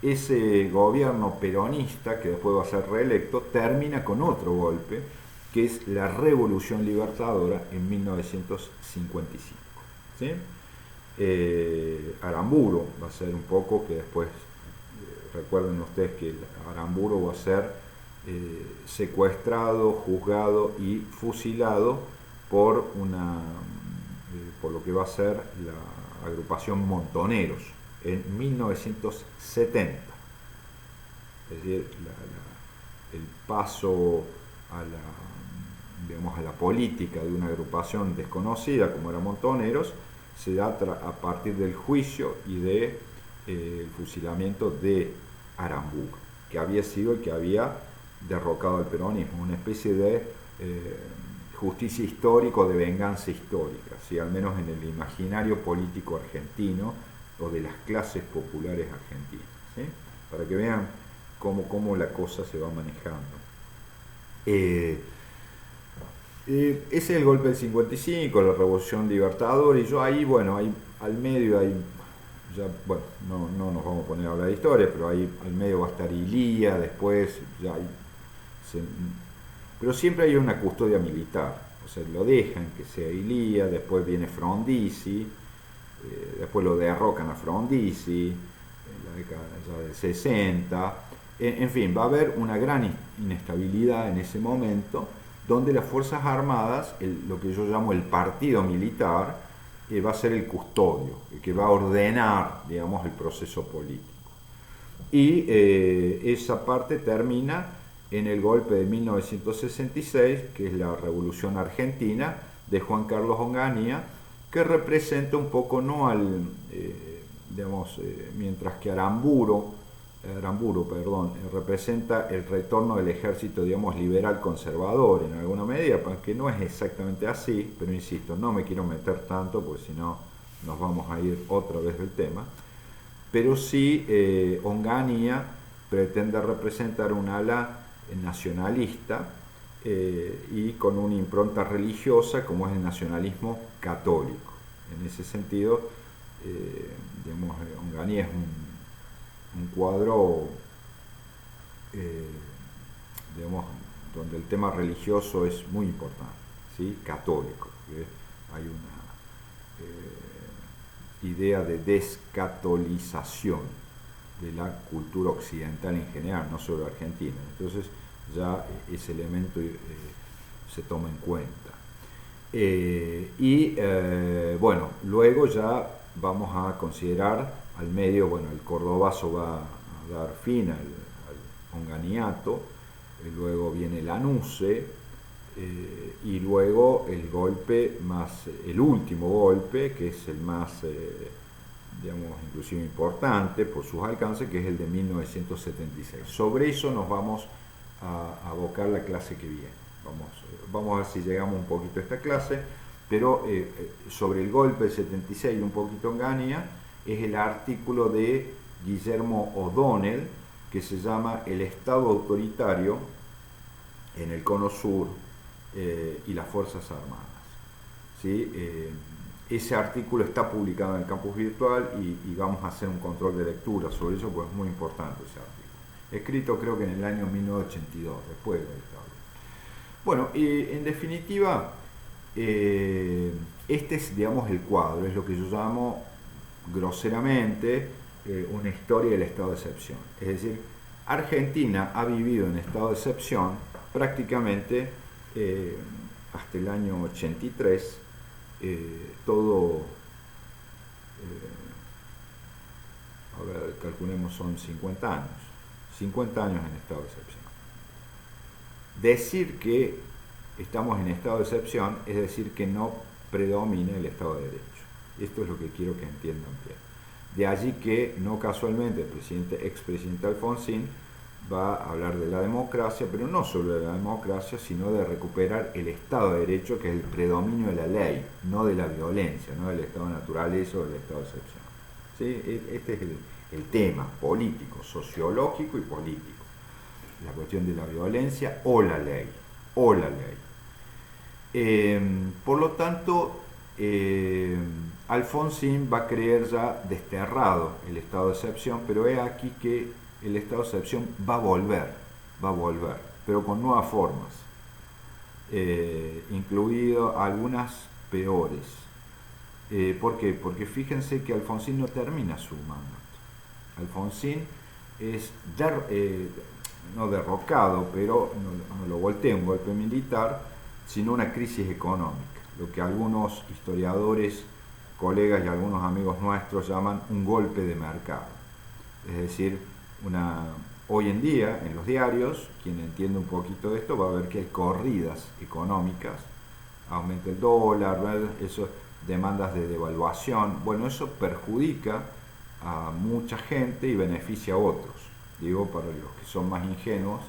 Ese gobierno peronista, que después va a ser reelecto, termina con otro golpe, que es la Revolución Libertadora en 1955. ¿Sí? Aramburu va a ser un poco que después, recuerden ustedes que Aramburu va a ser secuestrado, juzgado y fusilado por por lo que va a ser la agrupación Montoneros en 1970. Es decir, el paso a la política de una agrupación desconocida como era Montoneros se da a partir del juicio y el fusilamiento de Aramburu, que había sido el que había derrocado al peronismo, una especie de justicia histórica o de venganza histórica, ¿sí? Al menos en el imaginario político argentino o de las clases populares argentinas, ¿sí? Para que vean cómo la cosa se va manejando. Ese es el golpe del 55, la Revolución Libertadora, y yo ahí, bueno, ahí al medio hay, ya, bueno, no nos vamos a poner a hablar de historia, pero ahí al medio va a estar Ilía, después ya hay, pero siempre hay una custodia militar, o sea, lo dejan que sea Ilía, después viene Frondizi, después lo derrocan a Frondizi, en la década ya del 60, en fin, va a haber una gran inestabilidad en ese momento, donde las Fuerzas Armadas, lo que yo llamo el partido militar, va a ser el custodio, el que va a ordenar, digamos, el proceso político. Y esa parte termina en el golpe de 1966, que es la Revolución Argentina de Juan Carlos Onganía, que representa un poco, no mientras que Aramburu, representa el retorno del ejército, digamos, liberal conservador en alguna medida, que no es exactamente así, pero insisto, no me quiero meter tanto porque si no nos vamos a ir otra vez del tema, pero sí Onganía pretende representar un ala nacionalista y con una impronta religiosa como es el nacionalismo católico. En ese sentido, digamos, Onganía es un cuadro digamos, donde el tema religioso es muy importante, ¿sí? Católico. Hay una idea de descatolización de la cultura occidental en general, no solo argentina. Entonces ya ese elemento se toma en cuenta. Bueno, luego ya vamos a considerar al medio, bueno, el cordobazo va a dar fin al onganiato, luego viene el anuse, y luego el golpe el último golpe, que es el más, digamos, inclusive importante por sus alcances, que es el de 1976. Sobre eso nos vamos a abocar la clase que viene. Vamos a ver si llegamos un poquito a esta clase, pero sobre el golpe del 76 y un poquito Onganía, es el artículo de Guillermo O'Donnell que se llama El Estado Autoritario en el Cono Sur y las Fuerzas Armadas. ¿Sí? Ese artículo está publicado en el campus virtual y vamos a hacer un control de lectura sobre eso, pues es muy importante ese artículo. Escrito creo que en el año 1982, después de la dictadura. Bueno, en definitiva, este es, digamos, el cuadro, es lo que yo llamo groseramente una historia del estado de excepción. Es decir, Argentina ha vivido en estado de excepción prácticamente hasta el año 83, a ver, calculemos, son 50 años en estado de excepción. Decir que estamos en estado de excepción es decir que no predomina el Estado de Derecho. Esto es lo que quiero que entiendan bien. De allí que, no casualmente, el expresidente Alfonsín va a hablar de la democracia, pero no solo de la democracia, sino de recuperar el Estado de Derecho, que es el predominio de la ley, no de la violencia, no del Estado de naturaleza o del Estado de excepción. ¿Sí? Este es el tema político, sociológico y político. La cuestión de la violencia o la ley. Por lo tanto, Alfonsín va a creer ya desterrado el estado de excepción, pero es aquí que el estado de excepción va a volver, pero con nuevas formas. incluido algunas peores. ¿Por qué? Porque fíjense que Alfonsín no termina su mandato. Alfonsín es no derrocado, pero no lo voltea un golpe militar, sino una crisis económica, lo que algunos historiadores, colegas y algunos amigos nuestros llaman un golpe de mercado. Es decir, hoy en día en los diarios, quien entiende un poquito de esto va a ver que hay corridas económicas, aumenta el dólar, eso, demandas de devaluación. Bueno, eso perjudica a mucha gente y beneficia a otros. Digo, para los que son más ingenuos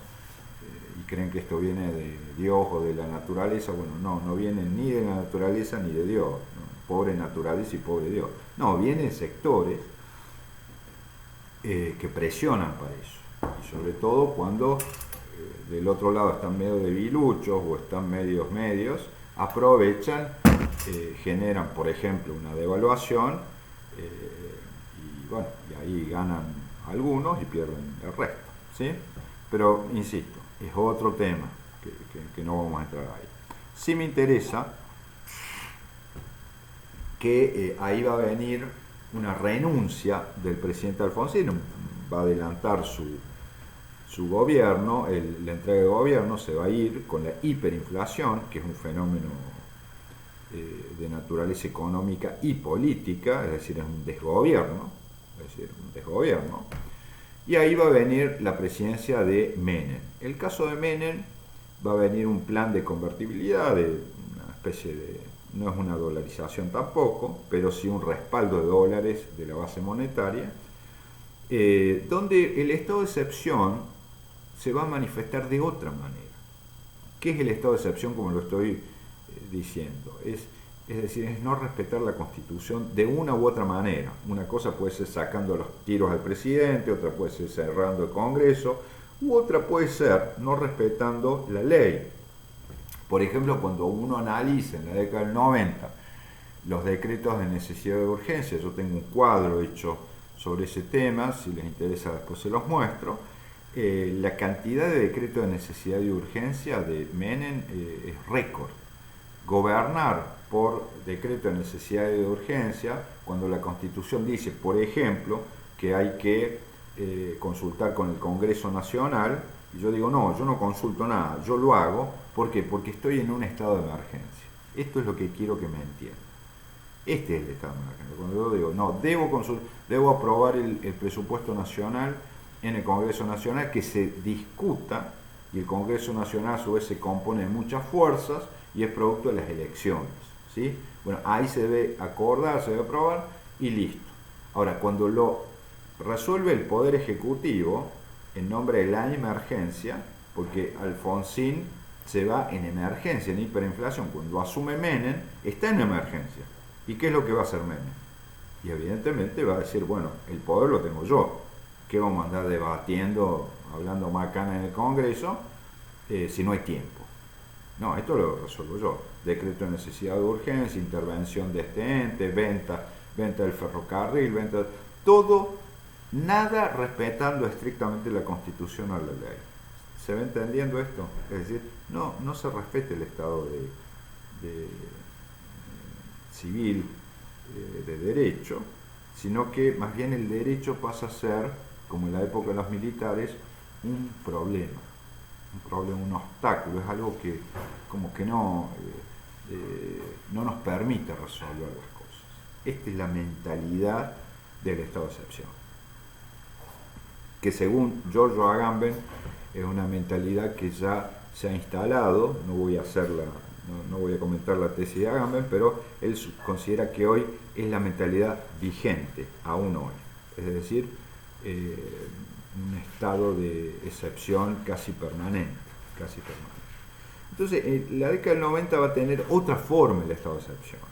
y creen que esto viene de Dios o de la naturaleza, bueno, no viene ni de la naturaleza ni de Dios, ¿no? Pobre naturaleza y pobre Dios. No, viene de sectores que presionan para eso. Y sobre todo cuando del otro lado están medio debiluchos o están medios, aprovechan, generan, por ejemplo, una devaluación y ahí ganan algunos y pierden el resto, ¿sí? Pero, insisto, es otro tema que no vamos a entrar ahí. Sí me interesa que ahí va a venir una renuncia del presidente Alfonsín, va a adelantar su gobierno, la entrega de gobierno se va a ir con la hiperinflación, que es un fenómeno de naturaleza económica y política, es decir, es un desgobierno, y ahí va a venir la presidencia de Menem. En el caso de Menem va a venir un plan de convertibilidad, de una especie de, no es una dolarización tampoco, pero sí un respaldo de dólares de la base monetaria, donde el estado de excepción se va a manifestar de otra manera. ¿Qué es el estado de excepción como lo estoy diciendo? Es decir, es no respetar la Constitución de una u otra manera. Una cosa puede ser sacando los tiros al presidente, otra puede ser cerrando el Congreso, u otra puede ser no respetando la ley. Por ejemplo, cuando uno analiza en la década del 90 los decretos de necesidad de urgencia, yo tengo un cuadro hecho sobre ese tema, si les interesa después se los muestro, la cantidad de decretos de necesidad y urgencia de Menem es récord. Gobernar por decreto de necesidad y de urgencia, cuando la Constitución dice, por ejemplo, que hay que consultar con el Congreso Nacional, y yo digo, no, yo no consulto nada, yo lo hago, ¿por qué? Porque estoy en un estado de emergencia. Esto es lo que quiero que me entiendan. Este es el estado de emergencia. Cuando yo digo, no, debo aprobar el presupuesto nacional en el Congreso Nacional, que se discuta, y el Congreso Nacional a su vez se compone de muchas fuerzas y es producto de las elecciones, ¿sí? Bueno, ahí se debe acordar, se debe aprobar y listo. Ahora, cuando lo resuelve el Poder Ejecutivo en nombre de la emergencia, porque Alfonsín se va en emergencia, en hiperinflación, cuando asume Menem, está en emergencia. ¿Y qué es lo que va a hacer Menem? Y evidentemente va a decir, bueno, el poder lo tengo yo. ¿Qué vamos a andar debatiendo, hablando macana en el Congreso, si no hay tiempo? No, esto lo resuelvo yo. Decreto de necesidad de urgencia, intervención de este ente, venta del ferrocarril, todo, nada respetando estrictamente la Constitución o la ley. ¿Se va entendiendo esto? Es decir, no se respete el Estado de civil, de derecho, sino que más bien el derecho pasa a ser, como en la época de los militares, un problema, un obstáculo, es algo que como que no nos permite resolver las cosas. Esta es la mentalidad del estado de excepción, que según Giorgio Agamben es una mentalidad que ya se ha instalado. No voy a comentar la tesis de Agamben, pero él considera que hoy es la mentalidad vigente, aún hoy, es decir, un estado de excepción casi permanente. Entonces, la década del 90 va a tener otra forma el estado de excepción.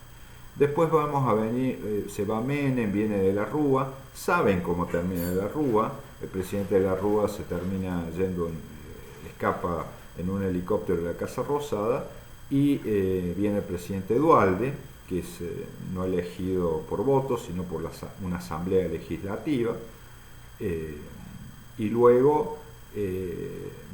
Después vamos a venir, se va Menem, viene de la Rúa, saben cómo termina de la Rúa, el presidente de la Rúa se termina yendo, escapa en un helicóptero de la Casa Rosada, y viene el presidente Duhalde, que es no elegido por votos, sino por una asamblea legislativa, y luego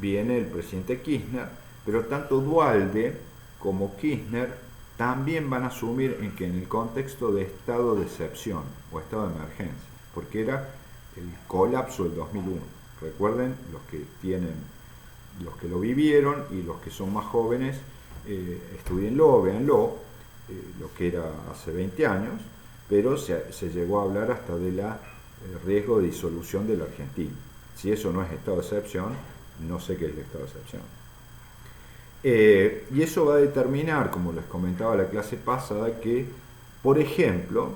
viene el presidente Kirchner, Pero tanto Duhalde como Kirchner también van a asumir en que en el contexto de estado de excepción o estado de emergencia, porque era el colapso del 2001. Recuerden, los que lo vivieron y los que son más jóvenes, estudienlo, véanlo, lo que era hace 20 años, pero se llegó a hablar hasta de la riesgo de disolución de la Argentina. Si eso no es estado de excepción, no sé qué es el estado de excepción. Y eso va a determinar, como les comentaba la clase pasada, que, por ejemplo,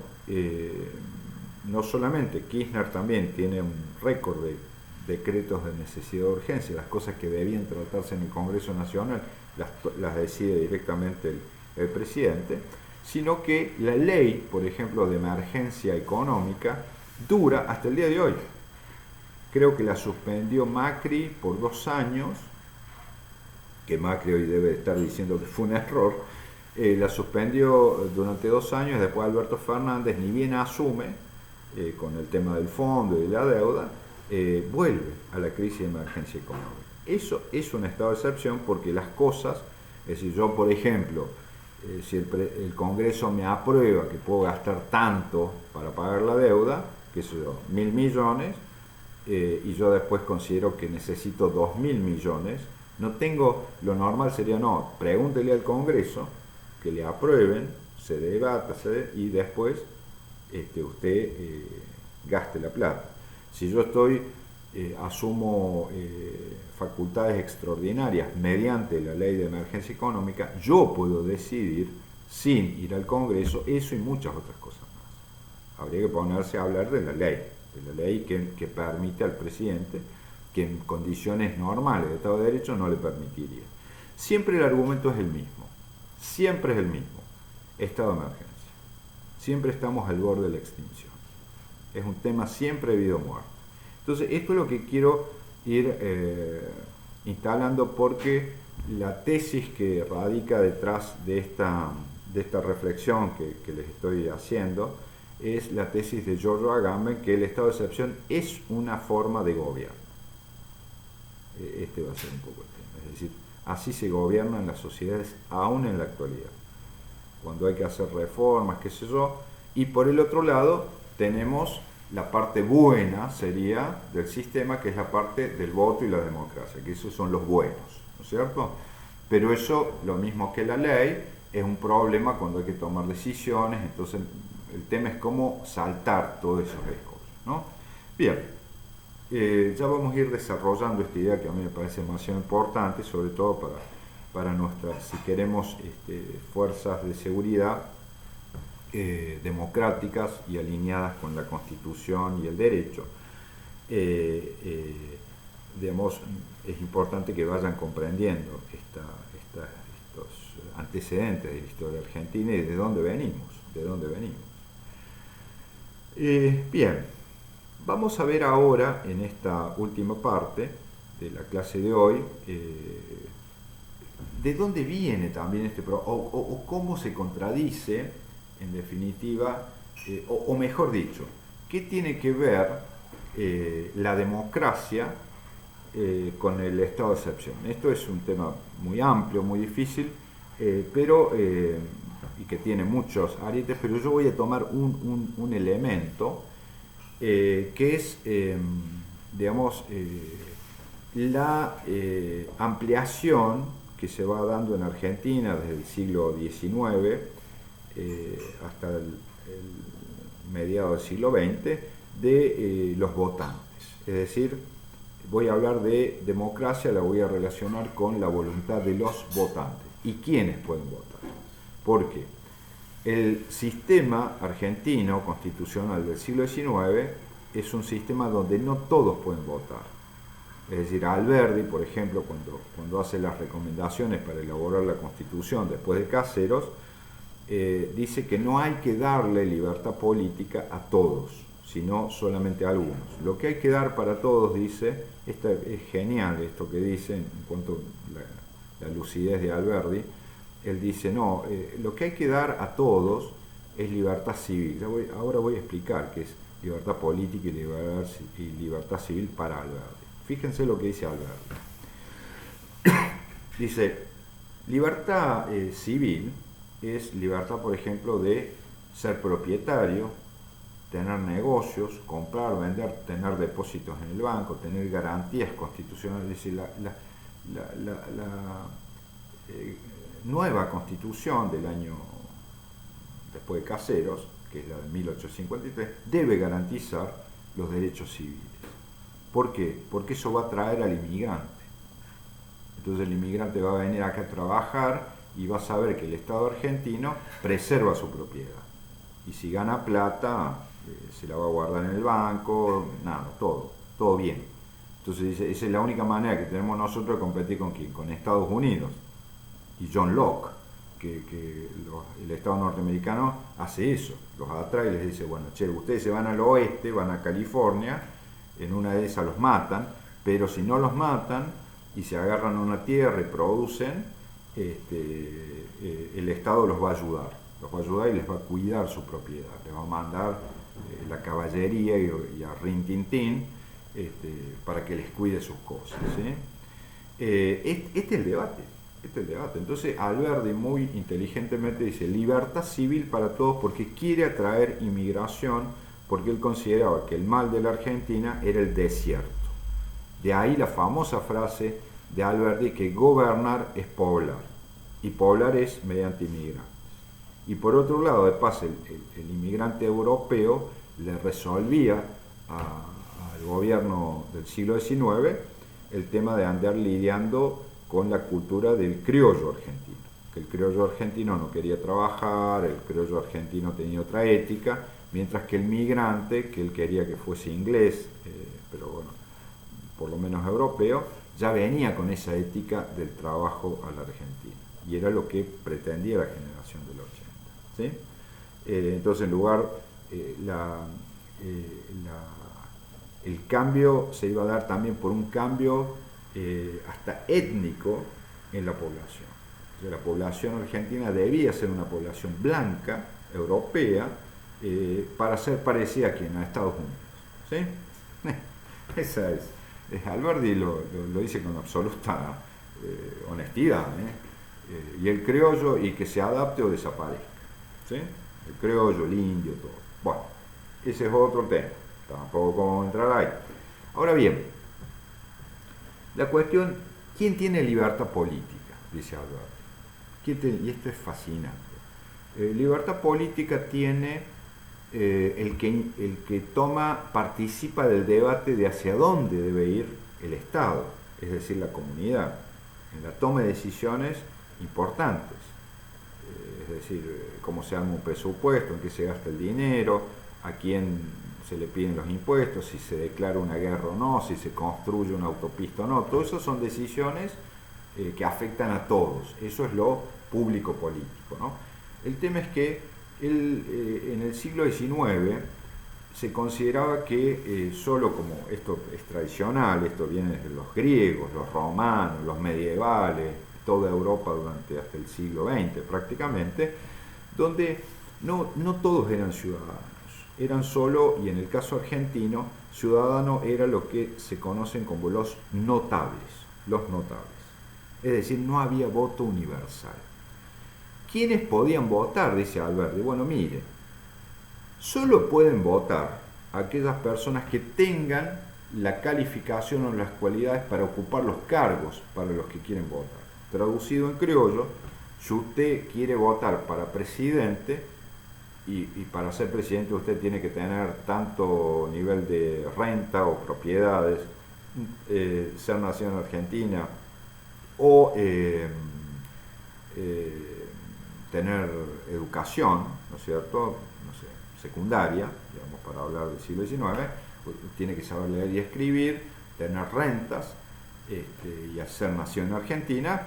no solamente Kirchner también tiene un récord de decretos de necesidad de urgencia, las cosas que debían tratarse en el Congreso Nacional las decide directamente el presidente, sino que la ley, por ejemplo, de emergencia económica, dura hasta el día de hoy. Creo que la suspendió Macri por 2 años, que Macri hoy debe estar diciendo que fue un error, la suspendió durante 2 años, después Alberto Fernández, ni bien asume, con el tema del fondo y de la deuda, vuelve a la crisis de emergencia económica. Eso es un estado de excepción porque las cosas, es decir, yo por ejemplo, si el Congreso me aprueba que puedo gastar tanto para pagar la deuda, qué sé yo, 1.000 millones, y yo después considero que necesito 2.000 millones, no tengo, lo normal sería no, pregúntele al Congreso, que le aprueben, se debata, y después usted gaste la plata. Si yo asumo facultades extraordinarias mediante la ley de emergencia económica, yo puedo decidir, sin ir al Congreso, eso y muchas otras cosas más. Habría que ponerse a hablar de la ley que permite al presidente, que en condiciones normales de Estado de Derecho no le permitiría. Siempre el argumento es el mismo, estado de emergencia. Siempre estamos al borde de la extinción. Es un tema siempre de vida o muerte. Entonces, esto es lo que quiero ir instalando, porque la tesis que radica detrás de esta reflexión que les estoy haciendo es la tesis de Giorgio Agamben, que el estado de excepción es una forma de gobierno. Este va a ser un poco el tema. Es decir, así se gobiernan las sociedades aún en la actualidad, cuando hay que hacer reformas, qué sé yo. Y por el otro lado tenemos la parte buena, sería, del sistema, que es la parte del voto y la democracia, que esos son los buenos, ¿no es cierto? Pero eso, lo mismo que la ley, es un problema cuando hay que tomar decisiones. Entonces el tema es cómo saltar todos esos riesgos, ¿no? Bien, ya vamos a ir desarrollando esta idea que a mí me parece demasiado importante, sobre todo para nuestras, si queremos, fuerzas de seguridad democráticas y alineadas con la Constitución y el derecho. Digamos, es importante que vayan comprendiendo estos antecedentes de la historia argentina y de dónde venimos. Bien, vamos a ver ahora, en esta última parte de la clase de hoy, de dónde viene también este problema, o cómo se contradice, en definitiva, o mejor dicho, qué tiene que ver la democracia con el estado de excepción. Esto es un tema muy amplio, muy difícil, pero y que tiene muchos arietes, pero yo voy a tomar un elemento que es, digamos, la ampliación que se va dando en Argentina desde el siglo XIX hasta el mediado del siglo XX, de los votantes. Es decir, voy a hablar de democracia, la voy a relacionar con la voluntad de los votantes. ¿Y quiénes pueden votar? Porque el sistema argentino constitucional del siglo XIX es un sistema donde no todos pueden votar. Es decir, Alberdi, por ejemplo, cuando hace las recomendaciones para elaborar la Constitución después de Caseros, dice que no hay que darle libertad política a todos, sino solamente a algunos. Lo que hay que dar para todos, dice, es genial esto que dice en cuanto a la lucidez de Alberdi. Él dice, no, lo que hay que dar a todos es libertad civil. Ahora voy a explicar qué es libertad política y libertad civil para Alberdi. Fíjense lo que dice Alberdi. Dice, libertad civil es libertad, por ejemplo, de ser propietario, tener negocios, comprar, vender, tener depósitos en el banco, tener garantías constitucionales. Es decir, la nueva constitución del año después de Caseros, que es la de 1853, debe garantizar los derechos civiles. ¿Por qué? Porque eso va a atraer al inmigrante. Entonces el inmigrante va a venir acá a trabajar y va a saber que el Estado argentino preserva su propiedad. Y si gana plata, se la va a guardar en el banco, nada, todo bien. Entonces dice, esa es la única manera que tenemos nosotros de competir con quién, con Estados Unidos. Y John Locke, el Estado norteamericano hace eso, los atrae y les dice, bueno, che, ustedes se van al oeste, van a California, en una de esas los matan, pero si no los matan y se agarran a una tierra y producen, el Estado los va a ayudar y les va a cuidar su propiedad, les va a mandar la caballería y a Rin Tin Tin para que les cuide sus cosas, ¿sí? Este es el debate. Entonces Alberdi muy inteligentemente dice libertad civil para todos porque quiere atraer inmigración, porque él consideraba que el mal de la Argentina era el desierto. De ahí la famosa frase de Alberdi que gobernar es poblar, y poblar es mediante inmigrantes. Y por otro lado, de paso, el inmigrante europeo le resolvía al gobierno del siglo XIX el tema de andar lidiando con la cultura del criollo argentino. Que el criollo argentino no quería trabajar, el criollo argentino tenía otra ética, mientras que el migrante, que él quería que fuese inglés, pero bueno, por lo menos europeo, ya venía con esa ética del trabajo a la Argentina. Y era lo que pretendía la generación del 80. ¿Sí? Entonces, en lugar, el cambio se iba a dar también por un cambio hasta étnico en la población. O sea, la población argentina debía ser una población blanca, europea, para ser parecida a Estados Unidos. ¿Sí? Esa es. Alberdi lo dice con absoluta honestidad. Y el criollo, y que se adapte o desaparezca. ¿Sí? El criollo, el indio, todo. Bueno, ese es otro tema. Tampoco vamos a entrar ahí. Ahora bien, la cuestión, ¿quién tiene libertad política? Dice Alberti. Y esto es fascinante. Libertad política tiene el que participa del debate de hacia dónde debe ir el Estado, es decir, la comunidad, en la toma de decisiones importantes. Es decir, cómo se arma un presupuesto, en qué se gasta el dinero, a quién se le piden los impuestos, si se declara una guerra o no, si se construye una autopista o no. Todo eso son decisiones que afectan a todos. Eso es lo público político, ¿no? El tema es que en el siglo XIX se consideraba que solo como esto es tradicional, esto viene de los griegos, los romanos, los medievales, toda Europa durante hasta el siglo XX prácticamente, donde no todos eran ciudadanos, eran solo, y en el caso argentino, ciudadano era lo que se conocen como los notables. Es decir, no había voto universal. ¿Quiénes podían votar? Dice Alberti. Bueno, mire, solo pueden votar aquellas personas que tengan la calificación o las cualidades para ocupar los cargos para los que quieren votar. Traducido en criollo, si usted quiere votar para presidente, y para ser presidente usted tiene que tener tanto nivel de renta o propiedades, ser nacido en Argentina o tener educación, ¿no es cierto?, no sé, secundaria, digamos, para hablar del siglo XIX, tiene que saber leer y escribir, tener rentas, y ser nacido en Argentina,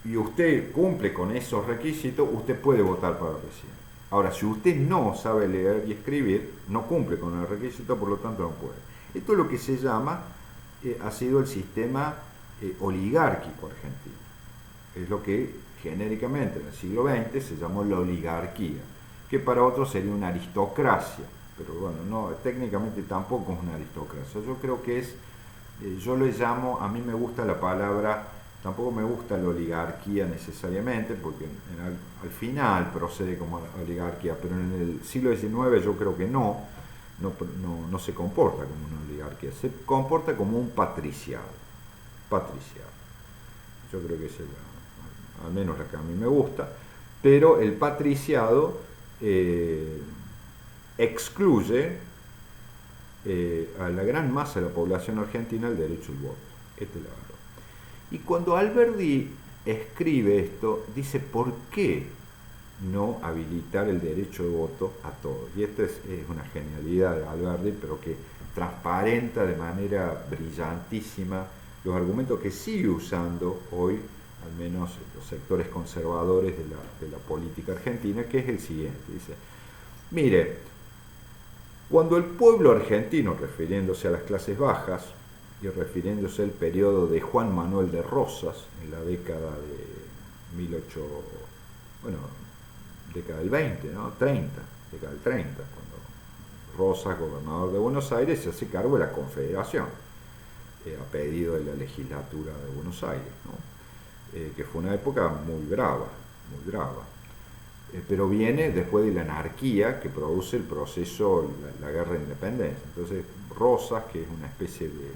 y usted cumple con esos requisitos, usted puede votar para presidente. Ahora, si usted no sabe leer y escribir, no cumple con el requisito, por lo tanto no puede. Esto es lo que se llama, ha sido el sistema oligárquico argentino. Es lo que genéricamente en el siglo XX se llamó la oligarquía, que para otros sería una aristocracia, pero bueno, no, técnicamente tampoco es una aristocracia. Yo creo que es yo le llamo, a mí me gusta la palabra, tampoco me gusta la oligarquía necesariamente, porque al final procede como oligarquía, pero en el siglo XIX yo creo que no se comporta como una oligarquía, se comporta como un patriciado. Yo creo que es al menos la que a mí me gusta, pero el patriciado excluye a la gran masa de la población argentina el derecho al voto. Esta es la verdad. Y cuando Alberdi escribe esto, dice ¿por qué no habilitar el derecho de voto a todos? Y esta es una genialidad de Alberdi, pero que transparenta de manera brillantísima los argumentos que sigue usando hoy, al menos los sectores conservadores de la política argentina, que es el siguiente. Dice, mire, cuando el pueblo argentino, refiriéndose a las clases bajas y refiriéndose al periodo de Juan Manuel de Rosas, en la década de 1800, bueno, década del 20, ¿no? 30, década del 30, cuando Rosas, gobernador de Buenos Aires, se hace cargo de la Confederación, a pedido de la legislatura de Buenos Aires, ¿no? Que fue una época muy brava, pero viene después de la anarquía que produce el proceso, la guerra de independencia. Entonces Rosas, que es una especie de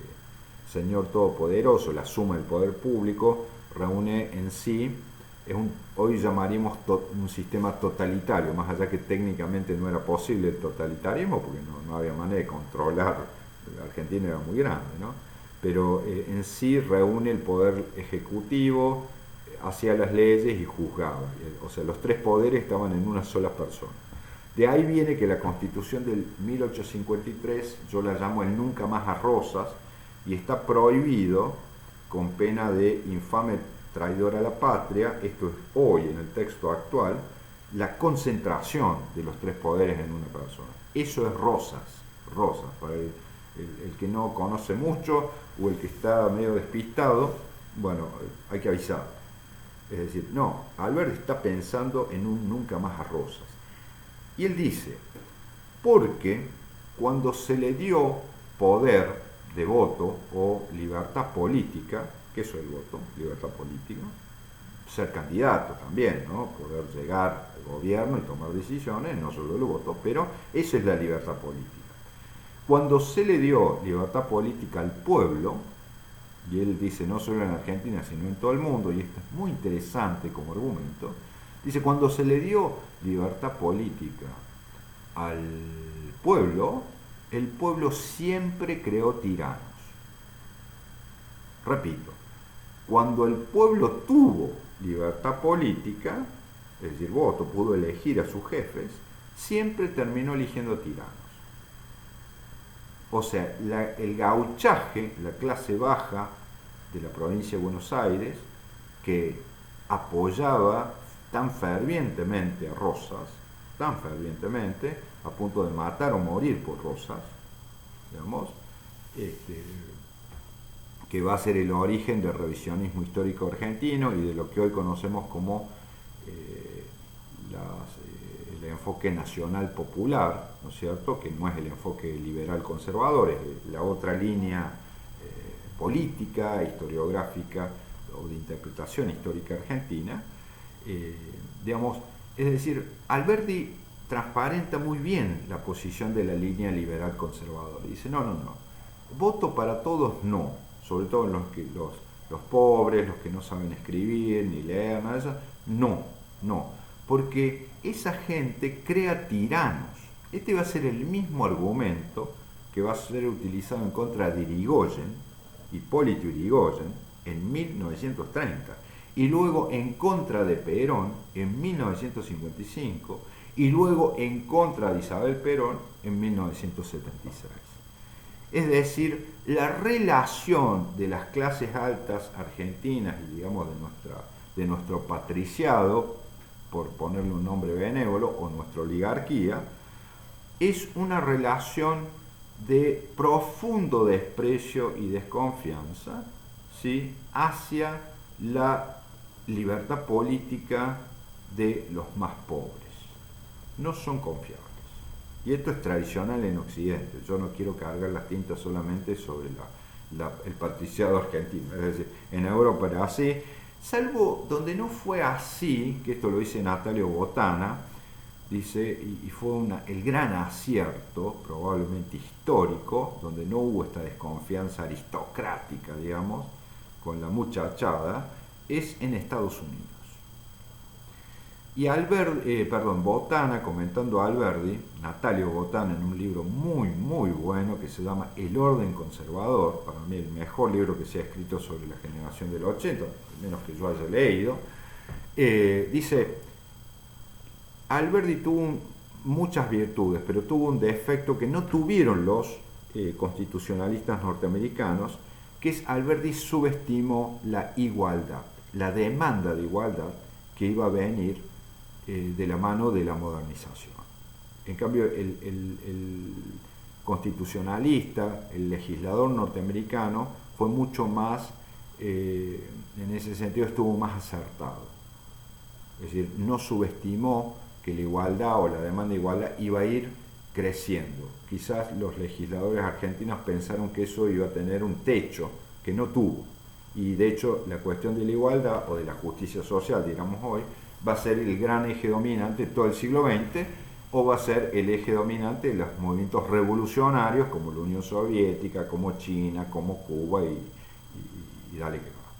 señor todopoderoso, la suma del poder público, reúne en sí, hoy llamaríamos un sistema totalitario, más allá que técnicamente no era posible el totalitarismo, porque no había manera de controlar, la Argentina era muy grande, ¿no? Pero en sí reúne el poder ejecutivo, hacía las leyes y juzgaba. O sea, los tres poderes estaban en una sola persona. De ahí viene que la Constitución del 1853, yo la llamo el nunca más a Rosas, y está prohibido, con pena de infame traidor a la patria, esto es hoy en el texto actual, la concentración de los tres poderes en una persona. Eso es Rosas, para el que no conoce mucho o el que está medio despistado, bueno, hay que avisar. Es decir, no, Alberdi está pensando en un nunca más a Rosas. Y él dice, porque cuando se le dio poder de voto o libertad política, ¿qué es el voto? Libertad política, ser candidato también, ¿no? Poder llegar al gobierno y tomar decisiones, no solo el voto, pero esa es la libertad política. Cuando se le dio libertad política al pueblo, y él dice no solo en Argentina, sino en todo el mundo, y esto es muy interesante como argumento, dice, cuando se le dio libertad política al pueblo, el pueblo siempre creó tiranos. Repito, cuando el pueblo tuvo libertad política, es decir, voto, pudo elegir a sus jefes, siempre terminó eligiendo tiranos. O sea, el gauchaje, la clase baja de la provincia de Buenos Aires, que apoyaba tan fervientemente a Rosas, tan fervientemente, a punto de matar o morir por Rosas, digamos, que va a ser el origen del revisionismo histórico argentino y de lo que hoy conocemos como el enfoque nacional popular, ¿no es cierto?, que no es el enfoque liberal conservador, es la otra línea política, historiográfica o de interpretación histórica argentina, digamos, es decir, Alberdi transparenta muy bien la posición de la línea liberal conservadora. Dice, no, voto para todos no, sobre todo los pobres, los que no saben escribir ni leer, nada de eso, no, porque esa gente crea tiranos. Este va a ser el mismo argumento que va a ser utilizado en contra de Irigoyen, Hipólito Yrigoyen, en 1930, y luego en contra de Perón en 1955, y luego en contra de Isabel Perón en 1976. Es decir, la relación de las clases altas argentinas y digamos de nuestro patriciado, por ponerle un nombre benévolo, o nuestra oligarquía, es una relación de profundo desprecio y desconfianza, ¿sí?, hacia la libertad política de los más pobres. No son confiables. Y esto es tradicional en Occidente. Yo no quiero cargar las tintas solamente sobre el patriciado argentino. Es decir, en Europa era así, salvo donde no fue así, que esto lo dice Natalio Botana, dice, y fue el gran acierto, probablemente histórico, donde no hubo esta desconfianza aristocrática, digamos, con la muchachada, es en Estados Unidos. Y Botana, comentando a Alberdi, Natalio Botana, en un libro muy, muy bueno que se llama El orden conservador, para mí el mejor libro que se ha escrito sobre la generación del 80, al menos que yo haya leído, dice, Alberdi tuvo muchas virtudes, pero tuvo un defecto que no tuvieron los constitucionalistas norteamericanos, que es Alberdi subestimó la igualdad, la demanda de igualdad que iba a venir de la mano de la modernización. En cambio, el constitucionalista, el legislador norteamericano, fue mucho más, en ese sentido estuvo más acertado. Es decir, no subestimó que la igualdad o la demanda de igualdad iba a ir creciendo. Quizás los legisladores argentinos pensaron que eso iba a tener un techo que no tuvo. Y de hecho, la cuestión de la igualdad o de la justicia social, digamos hoy, va a ser el gran eje dominante de todo el siglo XX, o va a ser el eje dominante de los movimientos revolucionarios como la Unión Soviética, como China, como Cuba y dale que va.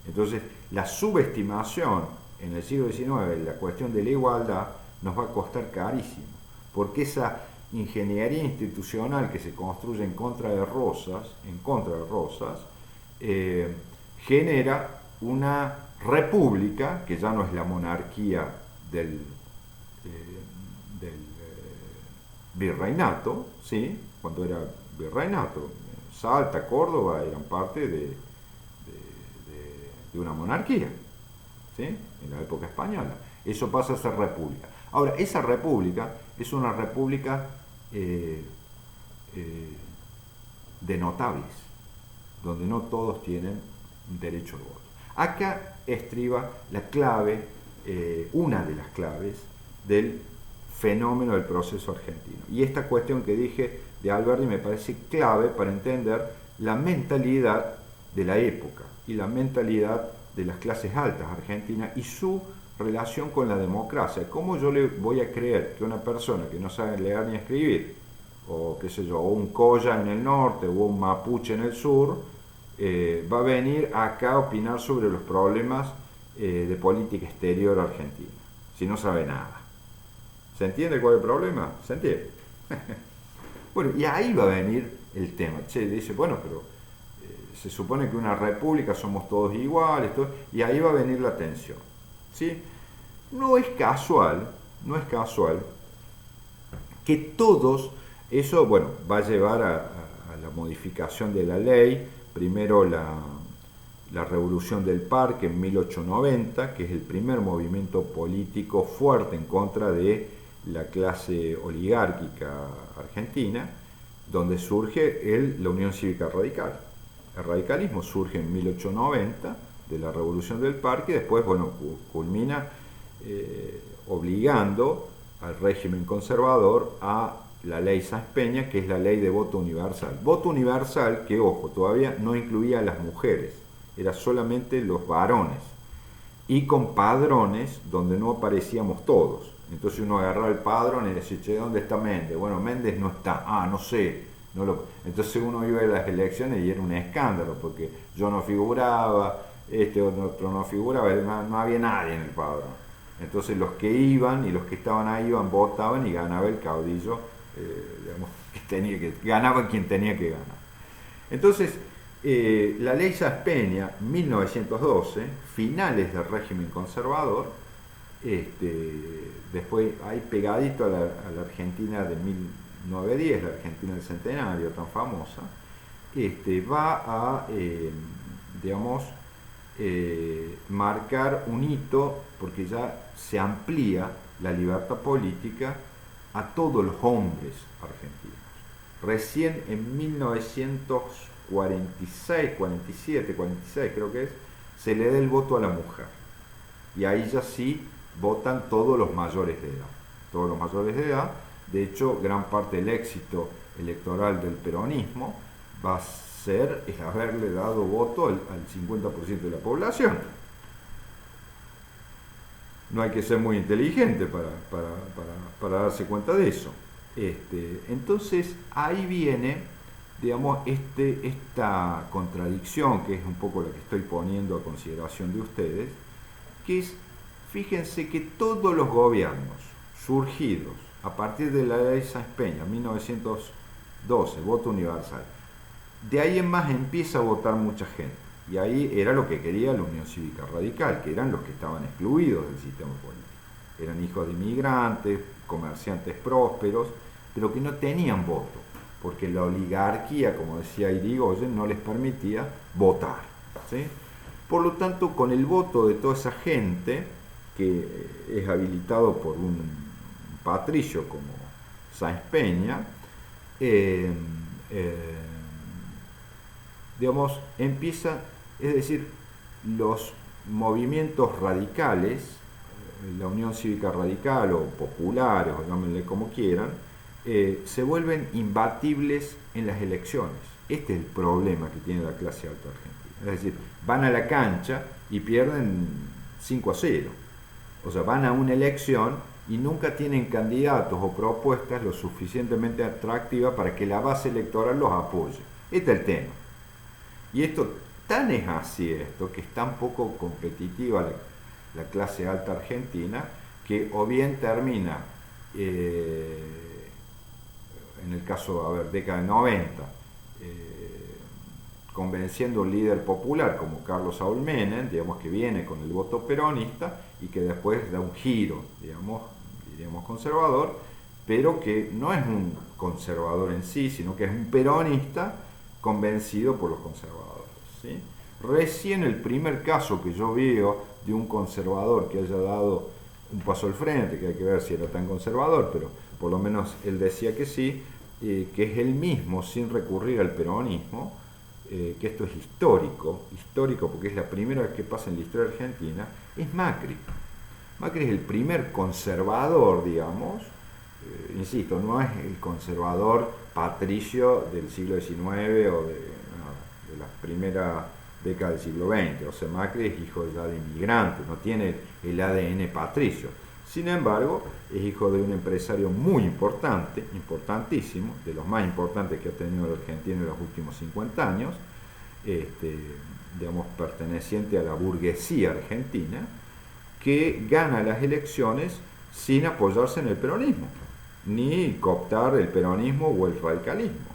Entonces, la subestimación en el siglo XIX de la cuestión de la igualdad nos va a costar carísimo, porque esa ingeniería institucional que se construye en contra de Rosas, genera una república, que ya no es la monarquía del virreinato, ¿sí? Cuando era virreinato, Salta, Córdoba eran parte de una monarquía, ¿sí? En la época española. Eso pasa a ser república. Ahora, esa república es una república de notables, donde no todos tienen derecho al voto. Acá estriba la clave, una de las claves del fenómeno del proceso argentino. Y esta cuestión que dije de Alberdi me parece clave para entender la mentalidad de la época y la mentalidad de las clases altas argentinas y su relación con la democracia. ¿Cómo yo le voy a creer que una persona que no sabe leer ni escribir, o qué sé yo, o un Colla en el norte, o un Mapuche en el sur, va a venir acá a opinar sobre los problemas de política exterior argentina, si no sabe nada? ¿Se entiende cuál es el problema? ¿Se entiende? Bueno, y ahí va a venir el tema. Che, dice, bueno, pero se supone que una república somos todos iguales, y ahí va a venir la tensión, ¿sí? No es casual que todos, eso, bueno, va a llevar a la modificación de la ley. Primero la Revolución del Parque en 1890, que es el primer movimiento político fuerte en contra de la clase oligárquica argentina, donde surge la Unión Cívica Radical. El radicalismo surge en 1890 de la Revolución del Parque, y después, bueno, culmina obligando al régimen conservador a la ley Sáenz Peña, que es la ley de voto universal. Voto universal que, ojo, todavía no incluía a las mujeres, era solamente los varones, y con padrones donde no aparecíamos todos. Entonces uno agarraba el padrón y decía, che, ¿dónde está Méndez? Bueno, Méndez no está, no sé. Entonces uno iba a las elecciones y era un escándalo, porque yo no figuraba, otro no figuraba, no había nadie en el padrón. Entonces los que iban y los que estaban ahí votaban y ganaba el caudillo, ganaba quien tenía que ganar. Entonces, la ley Sáenz Peña, 1912, finales del régimen conservador, después hay pegadito a la Argentina de 1910, la Argentina del Centenario, tan famosa, va a, marcar un hito, porque ya se amplía la libertad política a todos los hombres argentinos. Recién en 1946, 47, 46 creo que es, se le da el voto a la mujer. Y ahí ya sí votan todos los mayores de edad. Todos los mayores de edad. De hecho, gran parte del éxito electoral del peronismo ser es haberle dado voto al 50% de la población. No hay que ser muy inteligente para darse cuenta de eso. Entonces ahí viene, digamos, esta contradicción, que es un poco la que estoy poniendo a consideración de ustedes, que es, fíjense que todos los gobiernos surgidos a partir de la ley Sáenz-Peña, 1912, voto universal, de ahí en más empieza a votar mucha gente. Y ahí era lo que quería la Unión Cívica Radical, que eran los que estaban excluidos del sistema político. Eran hijos de inmigrantes, comerciantes prósperos, pero que no tenían voto, porque la oligarquía, como decía Irigoyen, no les permitía votar, ¿sí? Por lo tanto, con el voto de toda esa gente, que es habilitado por un patricio como Sáenz-Peña, digamos, empieza, es decir, los movimientos radicales, la Unión Cívica Radical o populares, o llámenle como quieran, se vuelven imbatibles en las elecciones. Este es el problema que tiene la clase alta argentina. Es decir, van a la cancha y pierden 5-0. O sea, van a una elección y nunca tienen candidatos o propuestas lo suficientemente atractivas para que la base electoral los apoye. Este es el tema. Y esto, tan es así esto, que es tan poco competitiva la clase alta argentina, que o bien termina, en el caso, década de 90, convenciendo a un líder popular como Carlos Saúl Menem, digamos, que viene con el voto peronista y que después da un giro, diríamos conservador, pero que no es un conservador en sí, sino que es un peronista convencido por los conservadores, ¿sí? Recién el primer caso que yo veo de un conservador que haya dado un paso al frente, que hay que ver si era tan conservador, pero por lo menos él decía que sí, que es él mismo, sin recurrir al peronismo, que esto es histórico porque es la primera vez que pasa en la historia argentina, es Macri. Macri es el primer conservador, digamos, insisto, no es el conservador patricio del siglo XIX o de la primera década del siglo XX. O sea, Macri es hijo ya de inmigrantes, no tiene el ADN patricio. Sin embargo, es hijo de un empresario muy importante, importantísimo, de los más importantes que ha tenido la Argentina en los últimos 50 años, digamos, perteneciente a la burguesía argentina, que gana las elecciones sin apoyarse en el peronismo, ni cooptar el peronismo o el radicalismo.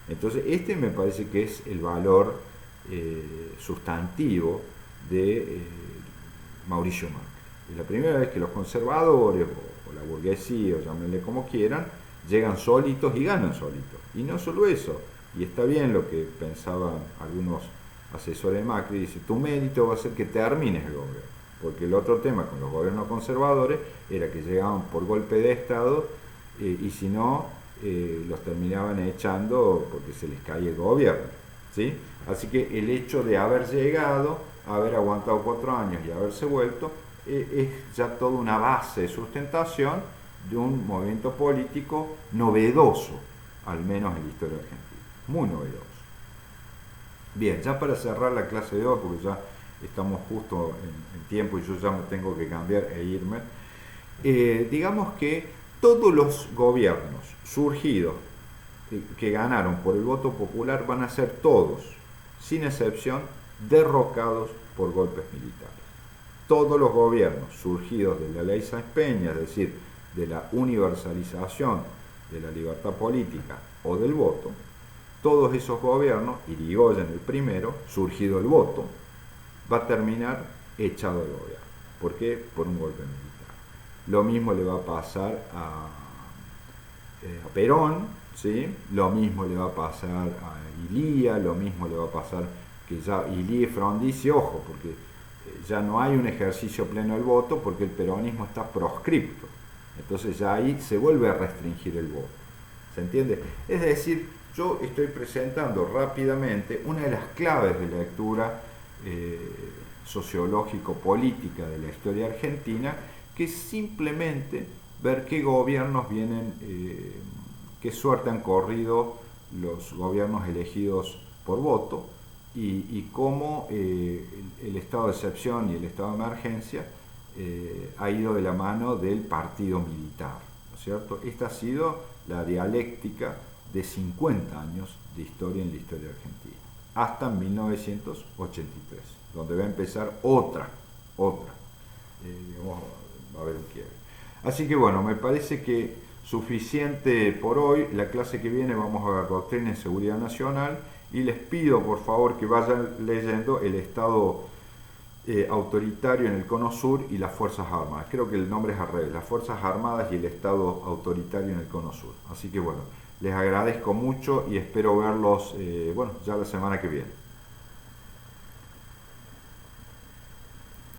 Entonces, me parece que es el valor sustantivo de Mauricio Macri. Es la primera vez que los conservadores o la burguesía, o llámenle como quieran, llegan solitos y ganan solitos. Y no solo eso, y está bien lo que pensaban algunos asesores de Macri, dice, tu mérito va a ser que termines el gobierno. Porque el otro tema con los gobiernos conservadores era que llegaban por golpe de Estado y si no, los terminaban echando porque se les caía el gobierno, ¿sí? Así que el hecho de haber llegado, haber aguantado 4 años y haberse vuelto, es ya toda una base de sustentación de un movimiento político novedoso, al menos en la historia argentina, muy novedoso. Bien, ya para cerrar la clase de hoy, porque ya estamos justo en tiempo y yo ya me tengo que cambiar e irme, digamos que todos los gobiernos surgidos que ganaron por el voto popular van a ser todos, sin excepción, derrocados por golpes militares. Todos los gobiernos surgidos de la ley Sáenz-Peña, es decir, de la universalización de la libertad política o del voto, todos esos gobiernos, Irigoyen el primero, surgido del voto, va a terminar echado del gobierno. ¿Por qué? Por un golpe militar. Lo mismo le va a pasar a Perón, ¿sí? Lo mismo le va a pasar a Ilía, lo mismo le va a pasar que ya Ilía y Frondizi, ojo, porque ya no hay un ejercicio pleno del voto porque el peronismo está proscripto. Entonces ya ahí se vuelve a restringir el voto. ¿Se entiende? Es decir, yo estoy presentando rápidamente una de las claves de lectura sociológico-política de la historia argentina, que es simplemente ver qué gobiernos vienen, qué suerte han corrido los gobiernos elegidos por voto, y cómo el estado de excepción y el estado de emergencia ha ido de la mano del partido militar, ¿no es cierto? Esta ha sido la dialéctica de 50 años de historia en la historia argentina, hasta 1983, donde va a empezar otra, digamos, va a haber un quiebre. Así que bueno, me parece que suficiente por hoy. La clase que viene vamos a ver doctrina en seguridad nacional, y les pido por favor que vayan leyendo el estado autoritario en el Cono Sur y las Fuerzas Armadas. Creo que el nombre es al revés, las Fuerzas Armadas y el estado autoritario en el Cono Sur. Así que bueno, les agradezco mucho y espero verlos, bueno, ya la semana que viene.